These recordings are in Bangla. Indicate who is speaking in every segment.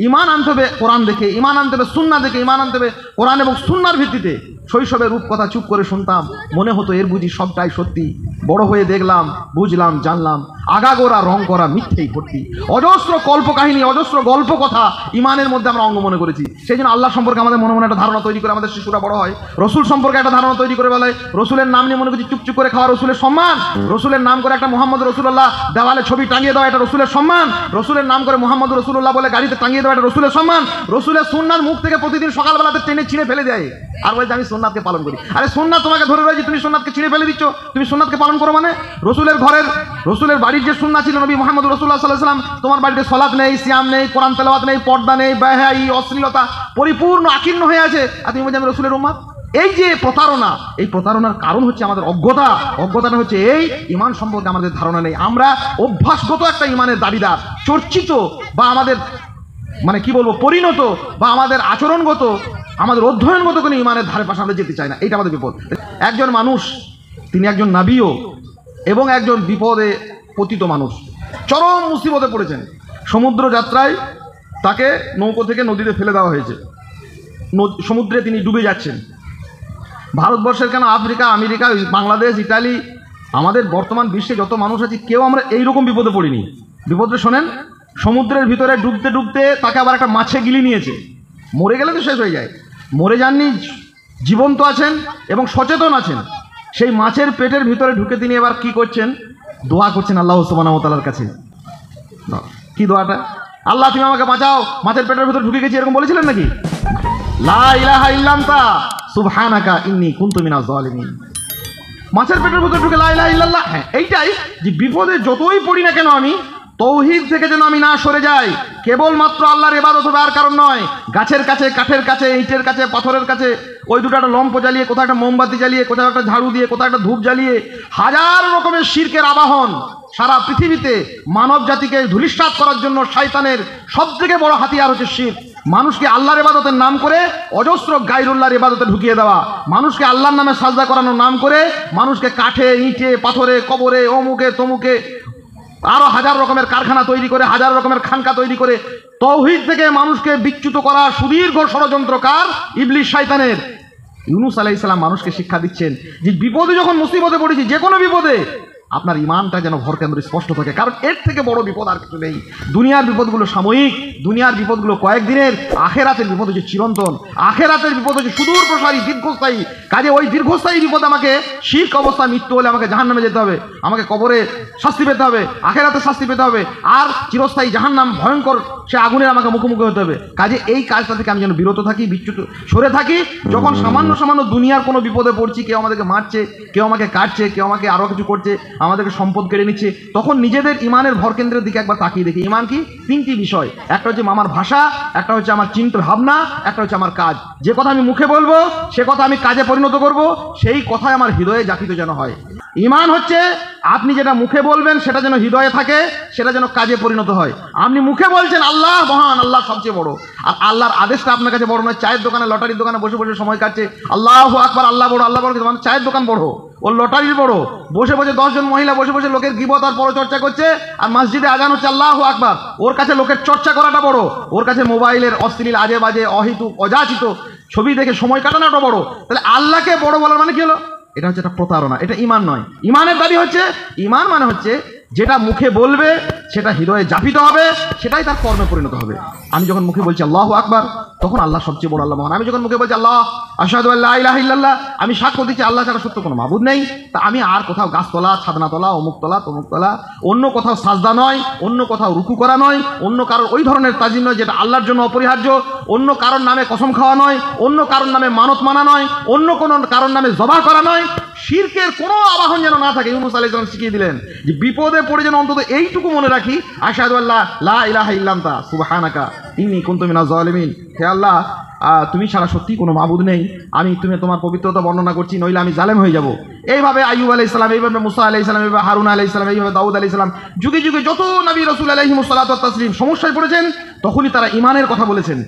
Speaker 1: ইমান আনতে হবে কোরআন দেখে, ইমান আনতে হবে সুন্নাহ দেখে, ইমান আনতে হবে কোরআন এবং সুন্নাহর ভিত্তিতে। শৈশবে রূপকথা চুপ করে শুনতাম, মনে হতো এর বুঝি সবটাই সত্যি। বড় হয়ে দেখলাম, বুঝলাম, জানলাম আগাগোড়া রং করা মিথ্যেই ভর্তি। অজস্র কল্পকাহিনী, অজস্র গল্প কথা ইমানের মধ্যে আমরা অঙ্গ মনে করেছি। সেই জন্য আল্লাহ সম্পর্কে আমাদের মনে মনে একটা ধারণা তৈরি করে আমাদের শিশুরা বড় হয়। রসুল সম্পর্কে একটা ধারণা তৈরি করে বলে, রসুলের নাম নিয়ে মনে করছি চুপচুপ করে খাওয়া রসুলের সম্মান। রসুলের নাম করে একটা মোহাম্মদ রসুল্লাহ দেওয়ালে ছবি টাঙিয়ে দেওয়া, এটা রসুলের সম্মান। রসুলের নাম করে মোহাম্মদ রসুল্লাহ বলে গাড়িতে টাঙিয়ে দেওয়া, এটা রসুলের সম্মান। রসুলের সুন্নাত মুখ থেকে প্রতিদিন সকালবেলাতে টেনে ছিঁড়ে ফেলে দেয় আর বলছে আমি সুন্নাতকে পালন করি। আরে সুন্নাত তোমাকে ধরে রয়েছে, তুমি সুন্নাতকে ছিঁড়ে ফেলে দিচ্ছ, তুমি সুন্নাতকে পালন করো মানে? রসুলের ঘরের, রসুলের বাড়ির যে সুন্নাত ছিল নবী মোহাম্মদ রাসূলুল্লাহ সাল্লাল্লাহু আলাইহি ওয়াসাল্লাম, তোমার বাড়িতে সালাত নেই, সিয়াম নেই, কোরআন তেলাওয়াত নেই, পর্দা নেই, বেহায়াই, অশ্লীলতা পরিপূর্ণ আকীর্ণ হয়ে আছে, আর তুমি বলছো আমি রসুলের উম্মত। এই যে প্রতারণা, এই প্রতারণার কারণ হচ্ছে আমাদের অজ্ঞতা। অজ্ঞতাটা হচ্ছে এই ইমান সম্পর্কে আমাদের ধারণা নেই। আমরা অভ্যাসগত একটা ইমানের দাবিদার, চর্চিত বা আমাদের মানে কি বলবো পরিণত বা আমাদের আচরণগত, আমাদের অধ্যয়নগত কোনো ইমানের ধারে পাশে আমরা যেতে চাই না। এইটা আমাদের বিপদ। একজন মানুষ, তিনি একজন নাবিও এবং একজন বিপদে পতিত মানুষ, চরম মুসিবতে পড়েছেন। সমুদ্র যাত্রায় তাকে নৌকো থেকে নদীতে ফেলে দেওয়া হয়েছে, সমুদ্রে তিনি ডুবে যাচ্ছেন। ভারতবর্ষের কেন, আফ্রিকা, আমেরিকা, বাংলাদেশ, ইটালি, আমাদের বর্তমান বিশ্বে যত মানুষ আছে কেউ আমরা এইরকম বিপদে পড়িনি। বিপদে শোনেন, সমুদ্রের ভিতরে ডুবতে ডুবতে তাকে আবার একটা মাছে গিলি নিয়েছে। মরে গেলে তো শেষ হয়ে যায়, মরে যাননি, জীবন্ত আছেন এবং সচেতন আছেন। সেই মাছের পেটের ভিতরে ঢুকে তিনি এবার কি করছেন? দোয়া করছেন আল্লাহ সুবহানাহু ওয়া তাআলার কাছে। কি দোয়াটা? আল্লাহ তুমি আমাকে বাঁচাও, মাছের পেটের ভিতরে ঢুকে গেছি, এরকম বলেছিলেন নাকি? লা ইলাহা ইল্লা আনতা সুবহানাকা ইন্নী কুনতু মিনাজ জালিমিন। মাছের পেটের ভিতরে ঢুকে লা ইলাহা ইল্লাল্লাহ। হ্যাঁ, এইটাই যে বিপদে যতই পড়ি না কেন আমি তৌহিদ থেকে যেন আমি না সরে যাই। কেবলমাত্র আল্লাহর ইবাদত হবে, আর কারণ নয়। গাছের কাছে, কাঠের কাছে, ইটের কাছে, পাথরের কাছে ওই দুটো একটা লম্প জ্বালিয়ে, কোথাও একটা মোমবাতি জ্বালিয়ে, কোথাও একটা ঝাড়ু দিয়ে, কোথাও একটা ধূপ জ্বালিয়ে হাজার রকমের শিরকের আবাহন সারা পৃথিবীতে মানব জাতিকে ধূলিসাৎ করার জন্য শয়তানের সবথেকে বড় হাতিয়ার হচ্ছে শিরক। মানুষকে আল্লাহর ইবাদতের নাম করে অজস্র গায়রুল্লাহর ইবাদতে ঢুকিয়ে দেওয়া, মানুষকে আল্লাহর নামে সাজদা করানোর নাম করে মানুষকে কাঠে, ইটে, পাথরে, কবরে, অমুকে তমুকে আরো হাজার রকমের কারখানা তৈরি করে, হাজার রকমের খানকা তৈরি করে তৌহিদ থেকে মানুষকে বিচ্যুত করা সুদীর্ঘ ষড়যন্ত্র কার? ইবলিস, শয়তানের। ইউনূস আলাইহিস সালাম মানুষকে শিক্ষা দিচ্ছেন যে বিপদে যখন মুসিবতে পড়েছি, যে কোনো বিপদে আপনার ইমানটা যেন ভরকেন্দ্রে স্পষ্ট থাকে, কারণ এর থেকে বড় বিপদ আর কিছু নেই। দুনিয়ার বিপদগুলো সাময়িক, দুনিয়ার বিপদগুলো কয়েকদিনের, আখেরাতের বিপদ হচ্ছে চিরন্তন। আখেরাতের বিপদ হচ্ছে সুদূর প্রসারী, দীর্ঘস্থায়ী। কাজে ওই দীর্ঘস্থায়ী বিপদ আমাকে শিরক অবস্থা মৃত্যু হলে আমাকে জাহান্নামে যেতে হবে, আমাকে কবরে শাস্তি পেতে হবে, আখেরাতে শাস্তি পেতে হবে, আর চিরস্থায়ী জাহান্নাম ভয়ঙ্কর সে আগুনের আমাকে মুখোমুখি হতে হবে। কাজে এই কাজটা থেকে আমি যেন বিরত থাকি, বিচ্যুত সরে থাকি। যখন সামান্য সামান্য দুনিয়ার কোনো বিপদে পড়ছি, কেউ আমাদেরকে মারছে, কেউ আমাকে কাটছে, কেউ আমাকে আরও কিছু করছে, আমাদেরকে সম্পদ কেড়ে নিচ্ছে, তখন নিজেদের ইমানের ভরকেন্দ্রের দিকে একবার তাকিয়ে দেখি। ইমান কি? তিনটি বিষয়। একটা হচ্ছে আমার ভাষা, একটা হচ্ছে আমার চিন্তা ভাবনা, একটা হচ্ছে আমার কাজ। যে কথা আমি মুখে বলবো সে কথা আমি কাজে পরিণত করব, সেই কথাই আমার হৃদয়ে জাকিত যেন হয়। ইমান হচ্ছে আপনি যেটা মুখে বলবেন সেটা যেন হৃদয়ে থাকে, সেটা যেন কাজে পরিণত হয়। আপনি মুখে বলছেন আল্লাহ মহান, আল্লাহ সবচেয়ে বড়, আর আল্লাহর আদেশটা আপনার কাছে বড় নয়। চায়ের দোকানে, লটারির দোকানে বসে বসে সময় কাটছে, আল্লাহু আকবার, আল্লাহ বড়, আল্লাহ বড়, মানে চায়ের দোকান বড়, ওর লটারির বড়। বসে বসে 10 জন মহিলা বসে বসে লোকের গীবত আর পরচর্চা করছে, আর মসজিদে আজান হচ্ছে আল্লাহু আকবার, ওর কাছে লোকের চর্চা করাটা বড়, ওর কাছে মোবাইলের অশ্লীল আজে বাজে অহিতুক অযাচিত ছবি দেখে সময় কাটানোটা বড়। তাহলে আল্লাহকে বড় বলার মানে কি হলো? এটা হচ্ছে একটা প্রতারণা, এটা ইমান নয়। ইমানের দাবি হচ্ছে, ইমান মানে হচ্ছে যেটা মুখে বলবে সেটা হৃদয়ে জাপিত হবে, সেটাই তার কর্মে পরিণত হবে। আমি যখন মুখে বলছি আল্লাহু আকবার, তখন আল্লাহ সবচেয়ে বড়, আল্লাহ মহান। আমি যখন মুখে বলছি আল্লাহ আশহাদু আল্লা ইলাহা ইল্লাল্লাহ, আমি সাক্ষ্য দিচ্ছি আল্লাহ ছাড়া সত্য কোনো মাবুদ নেই, তা আমি আর কোথাও গাছতলা, ছাদনাতলা, অমুকতলা, তমুকতলা, অন্য কোথাও সাজদা নয়, অন্য কোথাও রুকু করা নয়, অন্য কারোর ওই ধরনের তাজিম নয় যেটা আল্লাহর জন্য অপরিহার্য, অন্য কারোর নামে কসম খাওয়া নয়, অন্য কারোর নামে মানত মানা নয়, অন্য কোনো কারোর নামে জবাহ করা নয়। শিরকের কোনো আবাহন যেন না থাকে। ইউনূস আলাইহিস সালাম শিখিয়ে দিলেন যে বিপদে পড়ে যেন অন্তত এইটুকু মনে রাখি, আশহাদু আল্লা লা ইলাহা ইল্লা আনতা সুবহানাকা ইন্নী কুনতু মিনাজ জালিমিন। হে আল্লাহ, তুমি ছাড়া সত্যি কোনো মাবুদ নেই, তুমি তোমার পবিত্রতা বর্ণনা করছি, নইলে আমি জালেম হয়ে যাব। এইভাবে আইয়ুব আলাইহিস সালাম, এইভাবে মুসা আলাইহিস সালাম, এইভাবে হারুন আলাইহিস সালাম, এইভাবে দাউদ আলাইহিস সালাম, যুগে যুগে যত নবী রাসূল আলাইহিমুস সালাতু ওয়াত তাসলিম সমস্যায় পড়েছেন, তখনই তারা ইমানের কথা বলেছেন।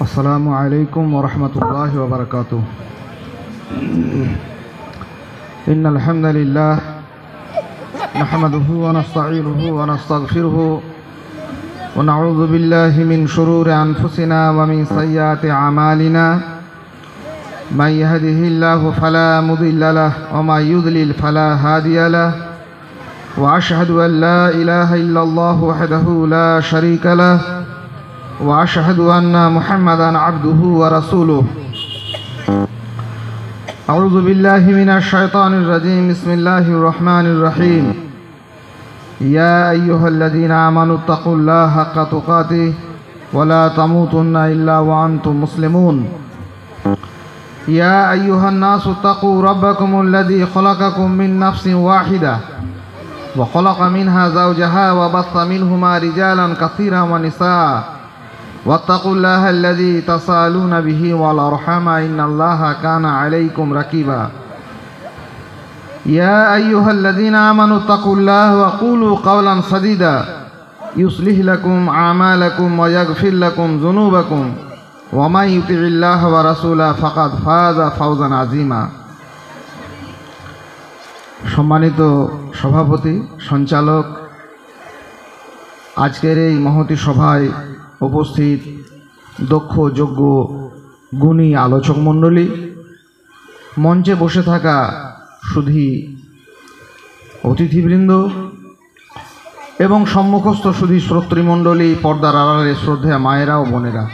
Speaker 1: আসসালামু আলাইকুম ওয়া রাহমাতুল্লাহি ওয়া বারাকাতুহু। ইন্নাল হামদালিল্লাহ نحمده ونستعينه ونستغفره ونعوذ بالله من شرور أنفسنا ومن سيئات أعمالنا من يهده الله فلا مضل له ومن يضلل فلا هادي له وأشهد أن لا إله إلا الله وحده لا شريك له وأشهد أن محمدا عبده ورسوله أعوذ بالله من الشيطان الرجيم بسم الله الرحمن الرحيم يا أيها الذين آمنوا اتقوا الله حق تقاته ولا تموتن إلا وأنتم مسلمون يا أيها الناس اتقوا ربكم الذي خلقكم من نفس واحدة وخلق منها زوجها وبث منهما رجالا كثيرا ونساء واتقوا الله الذي تساءلون به والأرحام إن الله كان عليكم رقيبا يا أيها الذين آمنوا اتقوا الله وقولوا قولا سديدا يصلح لكم أعمالكم ويغفر لكم ذنوبكم ومن يطع الله ورسوله فقد فاز فوزا عظيما সম্মানিত সভাপতি সঞ্চালক আজকের এই মহতী সভায় উপস্থিত দক্ষ যোগ্য গুণী আলোচক মণ্ডলী মঞ্চে বসে থাকা সুধী অতিথিবৃন্দ এবং সম্মুখস্থ সুধী শ্রোতৃমণ্ডলী পর্দার আড়ালে শ্রদ্ধেয় মায়েরা ও বোনেরা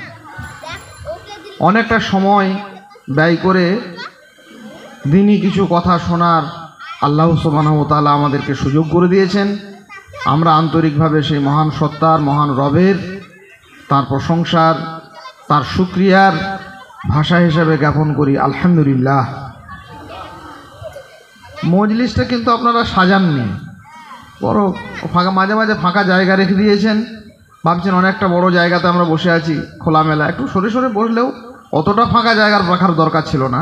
Speaker 1: অনেকটা সময় ব্যয় করে দিনই কিছু কথা শোনার আল্লাহ সুবহানাহু ওয়া তাআলা আমাদেরকে সুযোগ করে দিয়েছেন। আমরা আন্তরিকভাবে সেই মহান সত্তার মহান রবের তার প্রশংসার তার শুকরিয়ার ভাষা হিসেবে জ্ঞাপন করি আলহামদুলিল্লাহ। মজলিসটা কিন্তু আপনারা সাজাননি, বড় ফাঁকা মাঝে মাঝে ফাঁকা জায়গা রেখে দিয়েছেন। ভাবছেন অনেকটা বড় জায়গাতে আমরা বসে আছি খোলামেলা, একটু সরে সরে বসলেও অতটা ফাঁকা জায়গার রাখার দরকার ছিল না।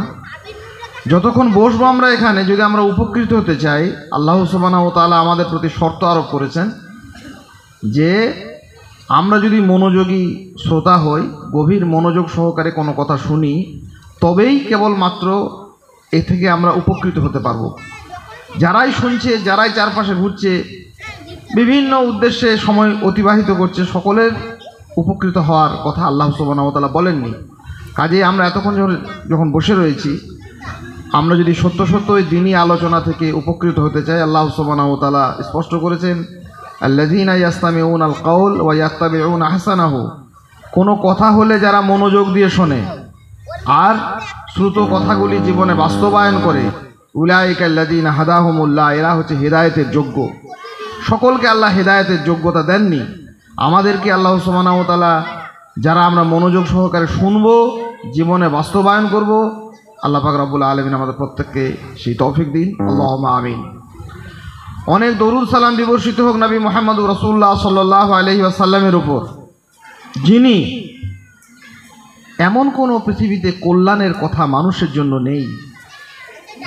Speaker 1: যতক্ষণ বসবো আমরা এখানে, যদি আমরা উপকৃত হতে চাই, আল্লাহ সুবহানাহু ওয়া তাআলা আমাদের প্রতি শর্ত আরোপ করেছেন যে আমরা যদি মনোযোগী শ্রোতা হই, গভীর মনোযোগ সহকারে কোনো কথা শুনি, তবেই কেবলমাত্র এ থেকে আমরা উপকৃত হতে পারব। যারাই শুনছে, যারাই চারপাশে ঘুরছে, বিভিন্ন উদ্দেশ্যে সময় অতিবাহিত করছে, সকলের উপকৃত হওয়ার কথা আল্লাহ সুবহানাহু ওয়া তাআলা বলেননি। কাজেই আমরা এতক্ষণ যখন বসে রয়েছি, আমরা যদি সত্য সত্য ওই দিনই আলোচনা থেকে উপকৃত হতে চাই, আল্লাহ সুবহানাহু ওয়া তাআলা স্পষ্ট করেছেন আল্লাযীনা ইয়াসতামিউনাল কাওল ওয়া ইয়াত্তাবিউনা আহসানাহু। কোনো কথা হলে যারা মনোযোগ দিয়ে শোনে আর শ্রুত কথাগুলি জীবনে বাস্তবায়ন করে, উলাইকা আল্লাযীনা হাদাহুমুল্লাহ, এরা হচ্ছে হেদায়েতের যোগ্য। সকলকে আল্লাহ হেদায়েতের যোগ্যতা দেননি, আমাদেরকে আল্লাহ সুবহানাহু ওয়া তাআলা যারা আমরা মনোযোগ সহকারে শুনবো, জীবনে বাস্তবায়ন করব, আল্লাহ পাক রব্বুল আলামিন আমাদের প্রত্যেককে সেই তৌফিক দিন, আল্লাহুম্মা আমিন। অনেক দরুদ সালাম বিবর্ষিত হোক নবী মুহাম্মদ রাসূলুল্লাহ সাল্লাল্লাহু আলাইহি ওয়াসাল্লামের উপর, যিনি এমন কোনো পৃথিবীতে কল্যাণের কথা মানুষের জন্য নেই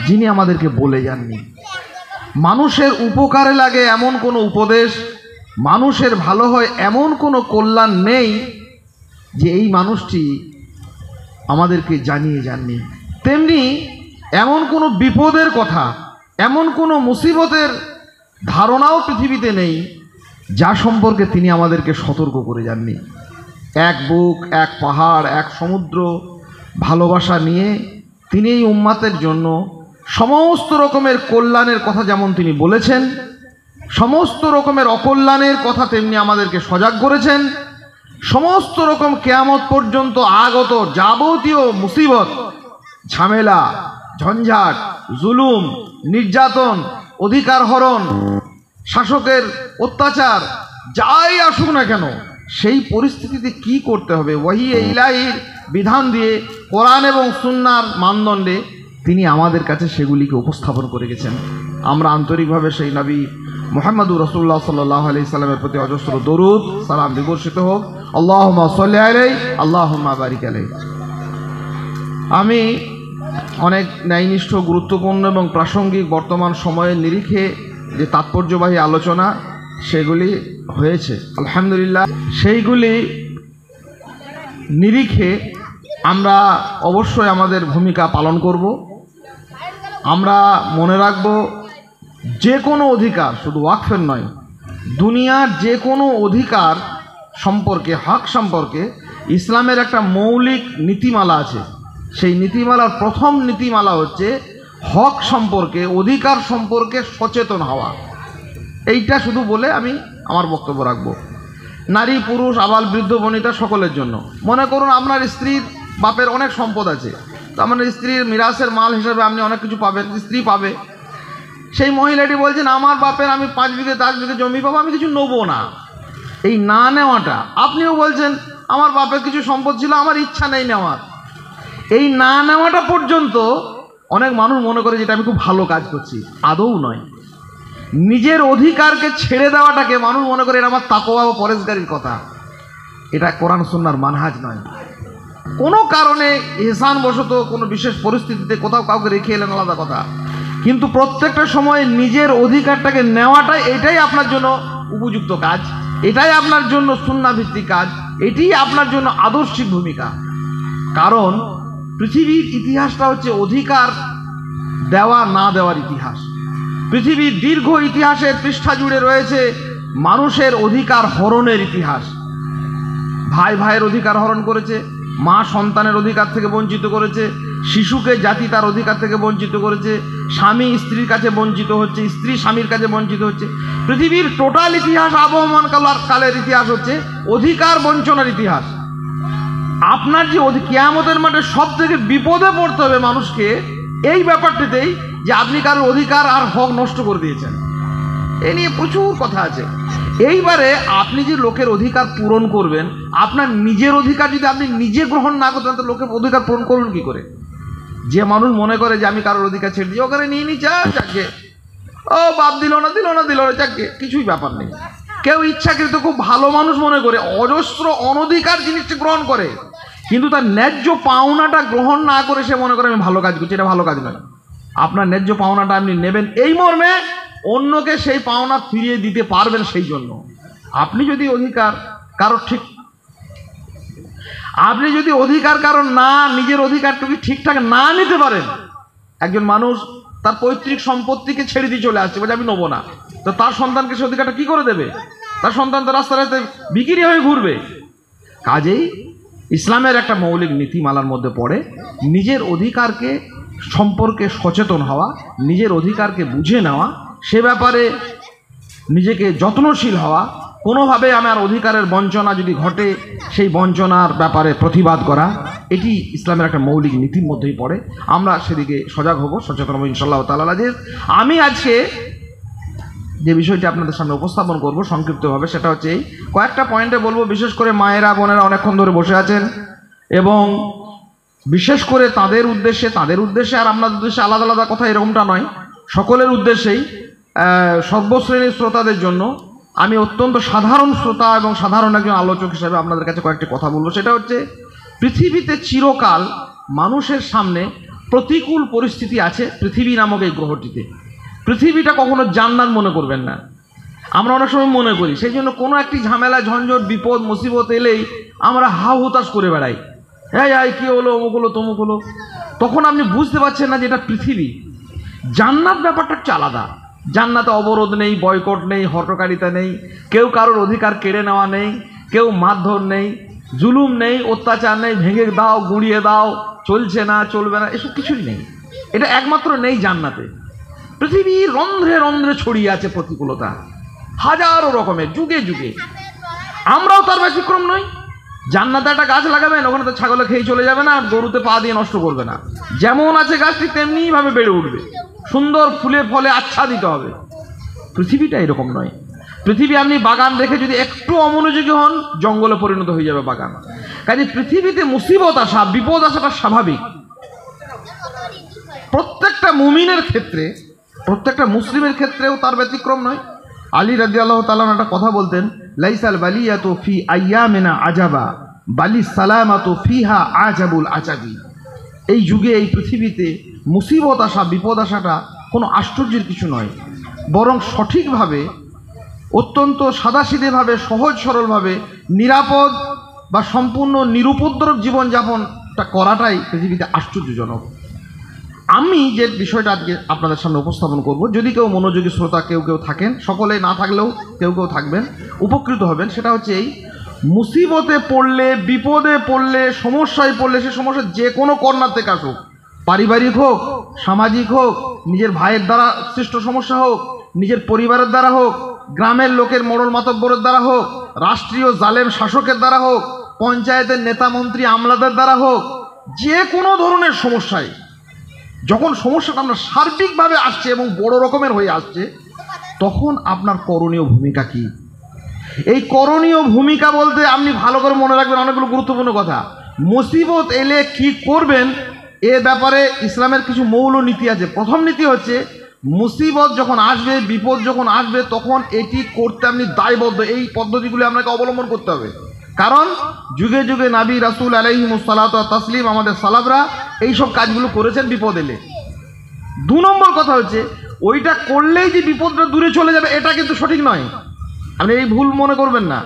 Speaker 1: যিনি আমাদেরকে বলে যাননি। মানুষের উপকারে লাগে এমন কোনো উপদেশ, মানুষের ভালো হয় এমন কোনো কল্যাণ নেই যে এই মানুষটি আমাদেরকে জানিয়ে যাননি। তেমনি এমন কোনো বিপদের কথা, এমন কোনো মুসিবতের ধারণাও পৃথিবীতে নেই যা সম্পর্কে তিনি আমাদেরকে সতর্ক করে যাননি। এক বুক, এক পাহাড়, এক সমুদ্র ভালোবাসা নিয়ে তিনি এই উম্মাতের জন্য সমস্ত রকমের কল্যাণের কথা যেমন তিনি বলেছেন, সমস্ত রকমের অকল্যাণের কথা তেমনি আমাদেরকে সজাগ করেছেন। সমস্ত রকম কিয়ামত পর্যন্ত আগত যাবতীয় মুসিবত, ঝামেলা, ঝঞ্ঝাট, জুলুম, নির্যাতন, অধিকার হরণ, শাসকের অত্যাচার যাই আসুক না কেন, সেই পরিস্থিতিতে কি করতে হবে, ওয়াহি ইলাহির বিধান দিয়ে কোরআন এবং সুন্নাহর মানদণ্ডে তিনি আমাদের কাছে সেগুলিকে উপস্থাপন করে গেছেন। আমরা আন্তরিকভাবে সেই নবী মুহাম্মদুর রাসূলুল্লাহ সাল্লাল্লাহু আলাইহি সাল্লামের প্রতি অজস্র দরুদ সালাম বিবর্ষিত হোক। আল্লাহুম্মা সাল্লি আলাইহি আল্লাহুম্মা বারিক আলাইহি। আমি অনেক ন্যায়নিষ্ঠ, গুরুত্বপূর্ণ এবং প্রাসঙ্গিক বর্তমান সময়ের নিরিখে যে তাৎপর্যবাহী আলোচনা সেগুলি হয়েছে আলহামদুলিল্লাহ, সেইগুলি নিরিখে আমরা অবশ্যই আমাদের ভূমিকা পালন করব। আমরা মনে রাখব যে কোনো অধিকার, শুধু ওয়াকফের নয়, দুনিয়ার যে কোনো অধিকার সম্পর্কে, হক সম্পর্কে ইসলামের একটা মৌলিক নীতিমালা আছে। সেই নীতিমালার প্রথম নীতিমালা হচ্ছে হক সম্পর্কে, অধিকার সম্পর্কে সচেতন হওয়া। এইটা শুধু বলে আমি আমার বক্তব্য রাখবো। নারী, পুরুষ, আবাল, বৃদ্ধ, বনিতা সকলের জন্য। মনে করুন আপনার স্ত্রীর বাপের অনেক সম্পদ আছে, তো আপনার স্ত্রীর মিরাসের মাল হিসেবে আপনি অনেক কিছু পাবেন, স্ত্রী পাবে। সেই মহিলাটি বলছেন আমার বাপের আমি 5 বিঘে 10 বিঘে জমি পাবো, আমি কিছু নেবো না। এই না নেওয়াটা, আপনিও বলছেন আমার বাপের কিছু সম্পদ ছিল, আমার ইচ্ছা নেই নেওয়ার। এই না নেওয়াটা পর্যন্ত অনেক মানুষ মনে করে যেটা আমি খুব ভালো কাজ করছি, আদৌ নয়। নিজের অধিকারকে ছেড়ে দেওয়াটাকে মানুষ মনে করে এটা আমার তাকওয়া ও পরেশগারির কথা। এটা কোরআন সুন্নাহর মানহাজ নয়। কোনো কারণে ইহসান বশত কোনো বিশেষ পরিস্থিতিতে কোথাও কাউকে রেখে এলেন আলাদা কথা, কিন্তু প্রত্যেকটা সময় নিজের অধিকারটাকে নেওয়াটাই, এটাই আপনার জন্য উপযুক্ত কাজ, এটাই আপনার জন্য সুন্নাহ ভিত্তিক কাজ, এটিই আপনার জন্য আদর্শিক ভূমিকা। কারণ পৃথিবীর ইতিহাসটা হচ্ছে অধিকার দেওয়া না দেওয়ার ইতিহাস। পৃথিবীর দীর্ঘ ইতিহাসের পৃষ্ঠা জুড়ে রয়েছে মানুষের অধিকার হরণের ইতিহাস। ভাই ভাইয়ের অধিকার হরণ করেছে, মা সন্তানের অধিকার থেকে বঞ্চিত করেছে, শিশুকে জাতি তার অধিকার থেকে বঞ্চিত করেছে, স্বামী স্ত্রীর কাছে বঞ্চিত হচ্ছে, স্ত্রী স্বামীর কাছে বঞ্চিত হচ্ছে। পৃথিবীর টোটাল ইতিহাস, আবহমান কালের ইতিহাস হচ্ছে অধিকার বঞ্চনার ইতিহাস। আপনার যে কিয়ামতের মাঠে সব থেকে বিপদে পড়তে হবে মানুষকে এই ব্যাপারটিতেই, যে আপনি কারোর অধিকার আর হক নষ্ট করে দিয়েছেন। এ নিয়ে প্রচুর কথা আছে। এইবারে আপনি যে লোকের অধিকার পূরণ করবেন, আপনার নিজের অধিকার যদি আপনি নিজে গ্রহণ না করতেন, তো লোকের অধিকার পূরণ করুন কি করে? যে মানুষ মনে করে যে আমি কারোর অধিকার ছেড়ে দিই, ওখানে নিয়ে নিচ্ছে, যাকে ও বাপ দিল না যাকে, কিছুই ব্যাপার নেই। কেউ ইচ্ছাকৃত খুব ভালো মানুষ মনে করে অজস্র অনধিকার জিনিসটা গ্রহণ করে, কিন্তু তার ন্যায্য পাওনাটা গ্রহণ না করে সে মনে করে আমি ভালো কাজ করছি। এটা ভালো কাজ নয়। আপনার ন্যায্য পাওনাটা আপনি নেবেন এই মর্মে অন্যকে সেই পাওনা ফিরিয়ে দিতে পারবেন। সেই জন্য আপনি যদি অধিকার কারণ না, নিজের অধিকারটুকু ঠিকঠাক না নিতে পারেন, একজন মানুষ তার পৈতৃক সম্পত্তিকে ছেড়ে দিয়ে চলে আসছে, বলছে আমি নেবো না, তো তার সন্তানকে সে অধিকারটা কি করে দেবে? তার সন্তান তো রাস্তায় রাস্তায় বিক্রি হয়ে ঘুরবে। কাজেই ইসলামের একটা মৌলিক নীতিমালার মধ্যে পড়ে নিজের অধিকারকে সম্পর্কে সচেতন হওয়া, নিজের অধিকারকে বুঝে নেওয়া, সে ব্যাপারে নিজেকে যত্নশীল হওয়া, কোনোভাবে আমার অধিকারের বঞ্চনা যদি ঘটে সেই বঞ্চনার ব্যাপারে প্রতিবাদ করা, এটি ইসলামের একটা মৌলিক নীতির মধ্যেই পড়ে। আমরা সেদিকে সজাগ হব, সচেতন হব ইনশাআল্লাহ তাআলা। আমি আজকে যে বিষয়টি আপনাদের সামনে উপস্থাপন করব সংক্ষিপ্তভাবে, সেটা হচ্ছে এই কয়েকটা পয়েন্টে বলবো। বিশেষ করে মায়েরা বোনেরা অনেকক্ষণ ধরে বসে আছেন, এবং বিশেষ করে তাদের উদ্দেশ্যে আর আপনাদের উদ্দেশ্যে আলাদা আলাদা কথা এরকমটা নয়, সকলের উদ্দেশ্যেই, সর্বশ্রেণীর শ্রোতাদের জন্য আমি অত্যন্ত সাধারণ শ্রোতা এবং সাধারণ একজন আলোচক হিসেবে আপনাদের কাছে কয়েকটি কথা বলবো। সেটা হচ্ছে পৃথিবীতে চিরকাল মানুষের সামনে প্রতিকূল পরিস্থিতি আছে। পৃথিবী নামক এই গ্রহটিতে পৃথিবীটা কখনো জান্নাত মনে করবেন না। আমরা অনেক সময় মনে করি, সেই জন্য কোনো একটি ঝামেলা, ঝঞ্ঝট, বিপদ, মুসিবত এলেই আমরা হা হুতাশ করে বেড়াই, এই কি হলো, অমুক হলো, তমুক হলো। তখন আপনি বুঝতে পারছেন না যে এটা পৃথিবী। জান্নাত ব্যাপারটা হচ্ছে আলাদা। জান্নাতে অবরোধ নেই, বয়কট নেই, হটকারিতা নেই, কেউ কারোর অধিকার কেড়ে নেওয়া নেই, কেউ মারধর নেই, জুলুম নেই, অত্যাচার নেই, ভেঙে দাও, গুঁড়িয়ে দাও, চলছে না, চলবে না, এসব কিছুই নেই। এটা একমাত্র নেই জান্নাতে। পৃথিবীর রন্ধ্রে রন্ধ্রে ছড়িয়ে আছে প্রতিকূলতা, হাজারো রকমের, যুগে যুগে। আমরাও তার ব্যতিক্রম নই। জান্নাতে একটা গাছ লাগাবেন, ওখানে তো ছাগলে খেয়ে চলে যাবে না, গরুতে পা দিয়ে নষ্ট করবে না। যেমন আছে গাছটি তেমনিই ভাবে বেড়ে উঠবে, সুন্দর ফুলে ফলে আচ্ছাদিত হবে। পৃথিবীটা এরকম নয়। পৃথিবী আপনি বাগান দেখে যদি একটু অমনোযোগী হন, জঙ্গলে পরিণত হয়ে যাবে বাগান। কাজে পৃথিবীতে মুসিবত আসা, বিপদ আসাটা স্বাভাবিক। প্রত্যেকটা মুমিনের ক্ষেত্রে, প্রত্যেকটা মুসলিমের ক্ষেত্রেও তার ব্যতিক্রম নয়। আলী রাদিয়াল্লাহু তাআলা একটা কথা বলতেন, লাইসাল বালিয়াতু ফি আইয়ামিনা আজাবা বালি সালামাতু ফিহা আজাবুল আজাবি। এই যুগে, এই পৃথিবীতে মুসিবত আসা, বিপদ আসাটা কোনো আশ্চর্যের কিছু নয়, বরং সঠিকভাবে, অত্যন্ত সাদাসিধেভাবে, সহজ সরলভাবে, নিরাপদ বা সম্পূর্ণ নিরুপদ্রব জীবনযাপনটা করাটাই পৃথিবীতে আশ্চর্যজনক। আমি যে বিষয়টা আজকে আপনাদের সামনে উপস্থাপন করব, যদি কেউ মনোযোগী শ্রোতা কেউ থাকেন, সকলে না থাকলেও কেউ থাকবেন, উপকৃত হবেন, সেটা হচ্ছে এই মুসিবতে পড়লে, বিপদে পড়লে, সমস্যায় পড়লে, সে সমস্যা যে কোনো কর্নার থেকে আসুক, পারিবারিক হোক, সামাজিক হোক, নিজের ভাইয়ের দ্বারা সৃষ্ট সমস্যা হোক, নিজের পরিবারের দ্বারা হোক, গ্রামের লোকের মোড়ল মাতব্বরের দ্বারা হোক, রাষ্ট্রীয় জালেম শাসকের দ্বারা হোক, পঞ্চায়েতের নেতা মন্ত্রী আমলাদের দ্বারা হোক, যে কোনো ধরনের সমস্যায় যখন সমস্যাটা আপনার সার্বিকভাবে আসছে এবং বড় রকমের হয়ে আসছে, তখন আপনার করণীয় ভূমিকা কি? এই করণীয় ভূমিকা বলতে আপনি ভালো করে মনে রাখবেন অনেকগুলো গুরুত্বপূর্ণ কথা। মুসিবত এলে কি করবেন এ ব্যাপারে ইসলামের কিছু মৌল নীতি আছে। প্রথম নীতি হচ্ছে, মুসিবত যখন আসবে, বিপদ যখন আসবে, তখন এটি করতে আপনি দায়বদ্ধ। এই পদ্ধতিগুলি আপনাকে অবলম্বন করতে হবে, কারণ যুগে যুগে নবী রাসূল আলাইহিমুস সালাতু ওয়াত তাসলিম, আমাদের সালাফরা এইসব কাজগুলো করেছেন বিপদ এলে। 2 নম্বর কথা হচ্ছে, ওইটা করলেই যে বিপদটা দূরে চলে যাবে এটা কিন্তু সঠিক নয়। আপনি এই ভুল মনে করবেন না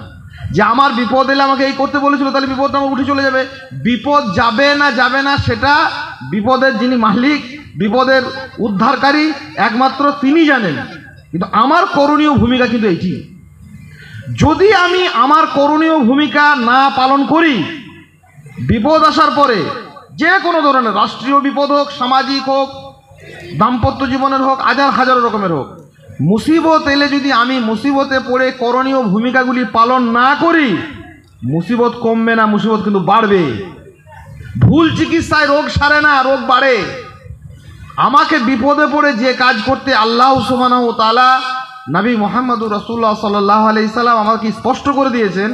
Speaker 1: যে আমার বিপদ এলে আমাকে এই করতে বলেছিল তাহলে বিপদটা আমার উঠে চলে যাবে। বিপদ যাবে না সেটা বিপদের যিনি মালিক, বিপদের উদ্ধারকারী, একমাত্র তিনি জানেন। কিন্তু আমার করণীয় ভূমিকা কিন্তু এইটি। যদি আমি আমার করণীয় ভূমিকা না পালন করি, বিপদ আসার পরে যে কোনো ধরনের, রাষ্ট্রীয় বিপদ হোক, সামাজিক হোক, দাম্পত্য জীবনের হোক, হাজার রকমের হোক, মুসিবত এলে যদি আমি মুসিবতে পড়ে করণীয় ভূমিকাগুলি পালন না করি, মুসিবত কমবে না, মুসিবত কিন্তু বাড়বে। ভুল চিকিৎসায় রোগ সারে না, রোগ বাড়ে। আমাকে বিপদে পড়ে যে কাজ করতে আল্লাহ সুবহানাহু ওয়া তাআলা, নবী মুহাম্মদুর রাসূলুল্লাহ সাল্লাল্লাহু আলাইহি সাল্লাম আমাকে স্পষ্ট করে দিয়েছেন,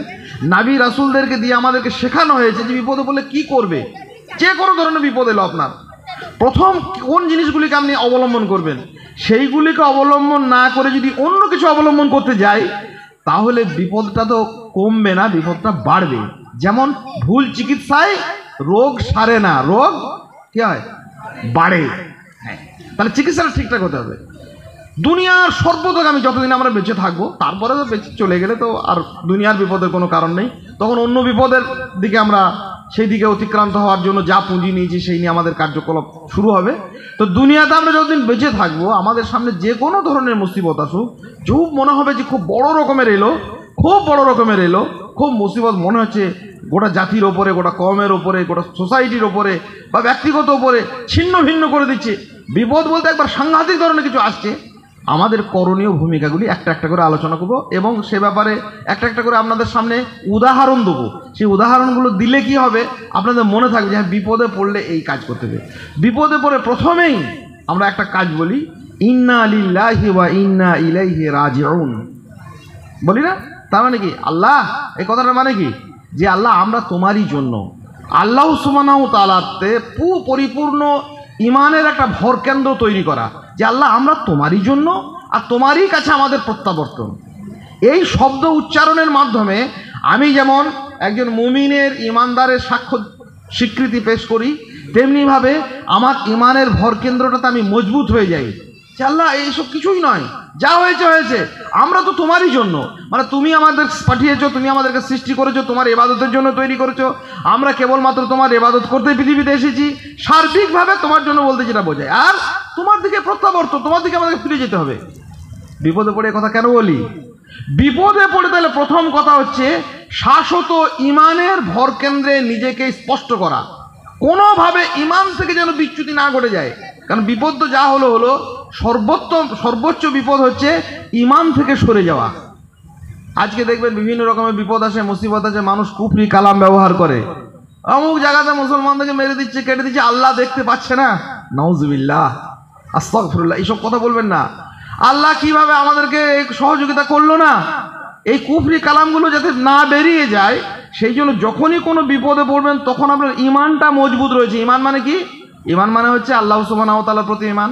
Speaker 1: নবী রাসূলদেরকে দিয়ে আমাদেরকে শেখানো হয়েছে যে বিপদে পড়লে কি করবে। যে কোনো ধরনের বিপদ এলো আপনার, প্রথম কোন জিনিসগুলিকে আপনি অবলম্বন করবেন, সেইগুলিকে অবলম্বন না করে যদি অন্য কিছু অবলম্বন করতে যাই, তাহলে বিপদটা তো কমবে না, বিপদটা বাড়বে। যেমন ভুল চিকিৎসায় রোগ সারে না, রোগ কি হয়, বাড়ে। তাহলে চিকিৎসাটা ঠিকঠাক হতে হবে। দুনিয়ার সর্বতোগামী যতদিন আমরা বেঁচে থাকবো, তারপরে তো বেঁচে চলে গেলে তো আর দুনিয়ার বিপদের কোনো কারণ নেই, তখন অন্য বিপদের দিকে আমরা সেই দিকে অতিক্রান্ত হওয়ার জন্য যা পুঁজি নিয়েছি সেই নিয়ে আমাদের কার্যকলাপ শুরু হবে। তো দুনিয়াতে আমরা যতদিন বেঁচে থাকবো, আমাদের সামনে যে কোনো ধরনের মুসিবত আসুক, খুব মনে হবে যে খুব বড় রকমের এলো, খুব মুসিবত মনে হচ্ছে গোটা জাতির ওপরে, গোটা কমের ওপরে, গোটা সোসাইটির ওপরে বা ব্যক্তিগত ওপরে ছিন্ন ভিন্ন করে দিচ্ছে, বিপদ বলতে একবার সাংঘাতিক ধরনের কিছু আসছে, আমাদের করণীয় ভূমিকাগুলি একটা করে আলোচনা করব এবং সে ব্যাপারে একটা করে আপনাদের সামনে উদাহরণ দেবো। সেই উদাহরণগুলো দিলে কি হবে, আপনাদের মনে থাকবে যে হ্যাঁ, বিপদে পড়লে এই কাজ করতে হবে। বিপদে পড়ে প্রথমেই আমরা একটা কাজ বলি, ইন্না লিল্লাহি ওয়া ইন্না ইলাইহি রাজিউন, বলি না? তার মানে কি, আল্লাহ, এই কথাটার মানে কি, যে আল্লাহ আমরা তোমারই জন্য। আল্লাহ সুবহানাহু ওয়া তাআলাতে পরিপূর্ণ ইমানের একটা ভরকেন্দ্র তৈরি করা, যে আল্লাহ আমরা তোমারই জন্য আর তোমারই কাছে আমাদের প্রত্যাবর্তন। এই শব্দ উচ্চারণের মাধ্যমে আমি যেমন একজন মুমিনের, ইমানদারের সাক্ষ্য স্বীকৃতি পেশ করি, তেমনিভাবে আমার ইমানের ভরকেন্দ্রটাতে আমি মজবুত হয়ে যাই যে আল্লাহ এইসব কিছুই নয়, যা হয়েছে আমরা তো তোমারই জন্য, মানে তুমি আমাদের পাঠিয়েছো, তুমি আমাদেরকে সৃষ্টি করেছো, তোমার ইবাদতের জন্য তৈরি করেছো, আমরা কেবলমাত্র তোমার ইবাদত করতে পৃথিবীতে এসেছি, সার্বিকভাবে তোমার জন্য বলতে যেটা বোঝায়, আর তোমার দিকে প্রত্যাবর্তন, তোমার দিকে আমাদেরকে ফিরে যেতে হবে। বিপদে পড়ে কথা কেন বলি? বিপদে পড়ে তাহলে প্রথম কথা হচ্ছে শাশ্বত ইমানের ভরকেন্দ্রে নিজেকে স্পষ্ট করা, কোনোভাবে ইমান থেকে যেন বিচ্যুতি না ঘটে যায়। কারণ বিপদ তো যা হলো, সর্বোচ্চ বিপদ হচ্ছে ইমান থেকে সরে যাওয়া। আজকে দেখবেন বিভিন্ন রকমের বিপদ আসে, মুসিবত আছে, মানুষ কুফরি কালাম ব্যবহার করে, অমুক জায়গাতে মুসলমানদেরকে মেরে দিচ্ছে, কেটে দিচ্ছে, আল্লাহ দেখতে পাচ্ছে না, নাউজুবিল্লাহ, আস্তাগফিরুল্লাহ, এইসব কথা বলবেন না। আল্লাহ কিভাবে আমাদেরকে সহযোগিতা করলো না, এই কুফরি কালামগুলো যাতে না বেরিয়ে যায়, সেই জন্য যখনই কোনো বিপদে পড়বেন তখন আপনার ইমানটা মজবুত রয়েছে। ইমান মানে কি? ইমান মানে হচ্ছে আল্লাহ সুবহানাহু ওয়া তাআলার প্রতি ইমান,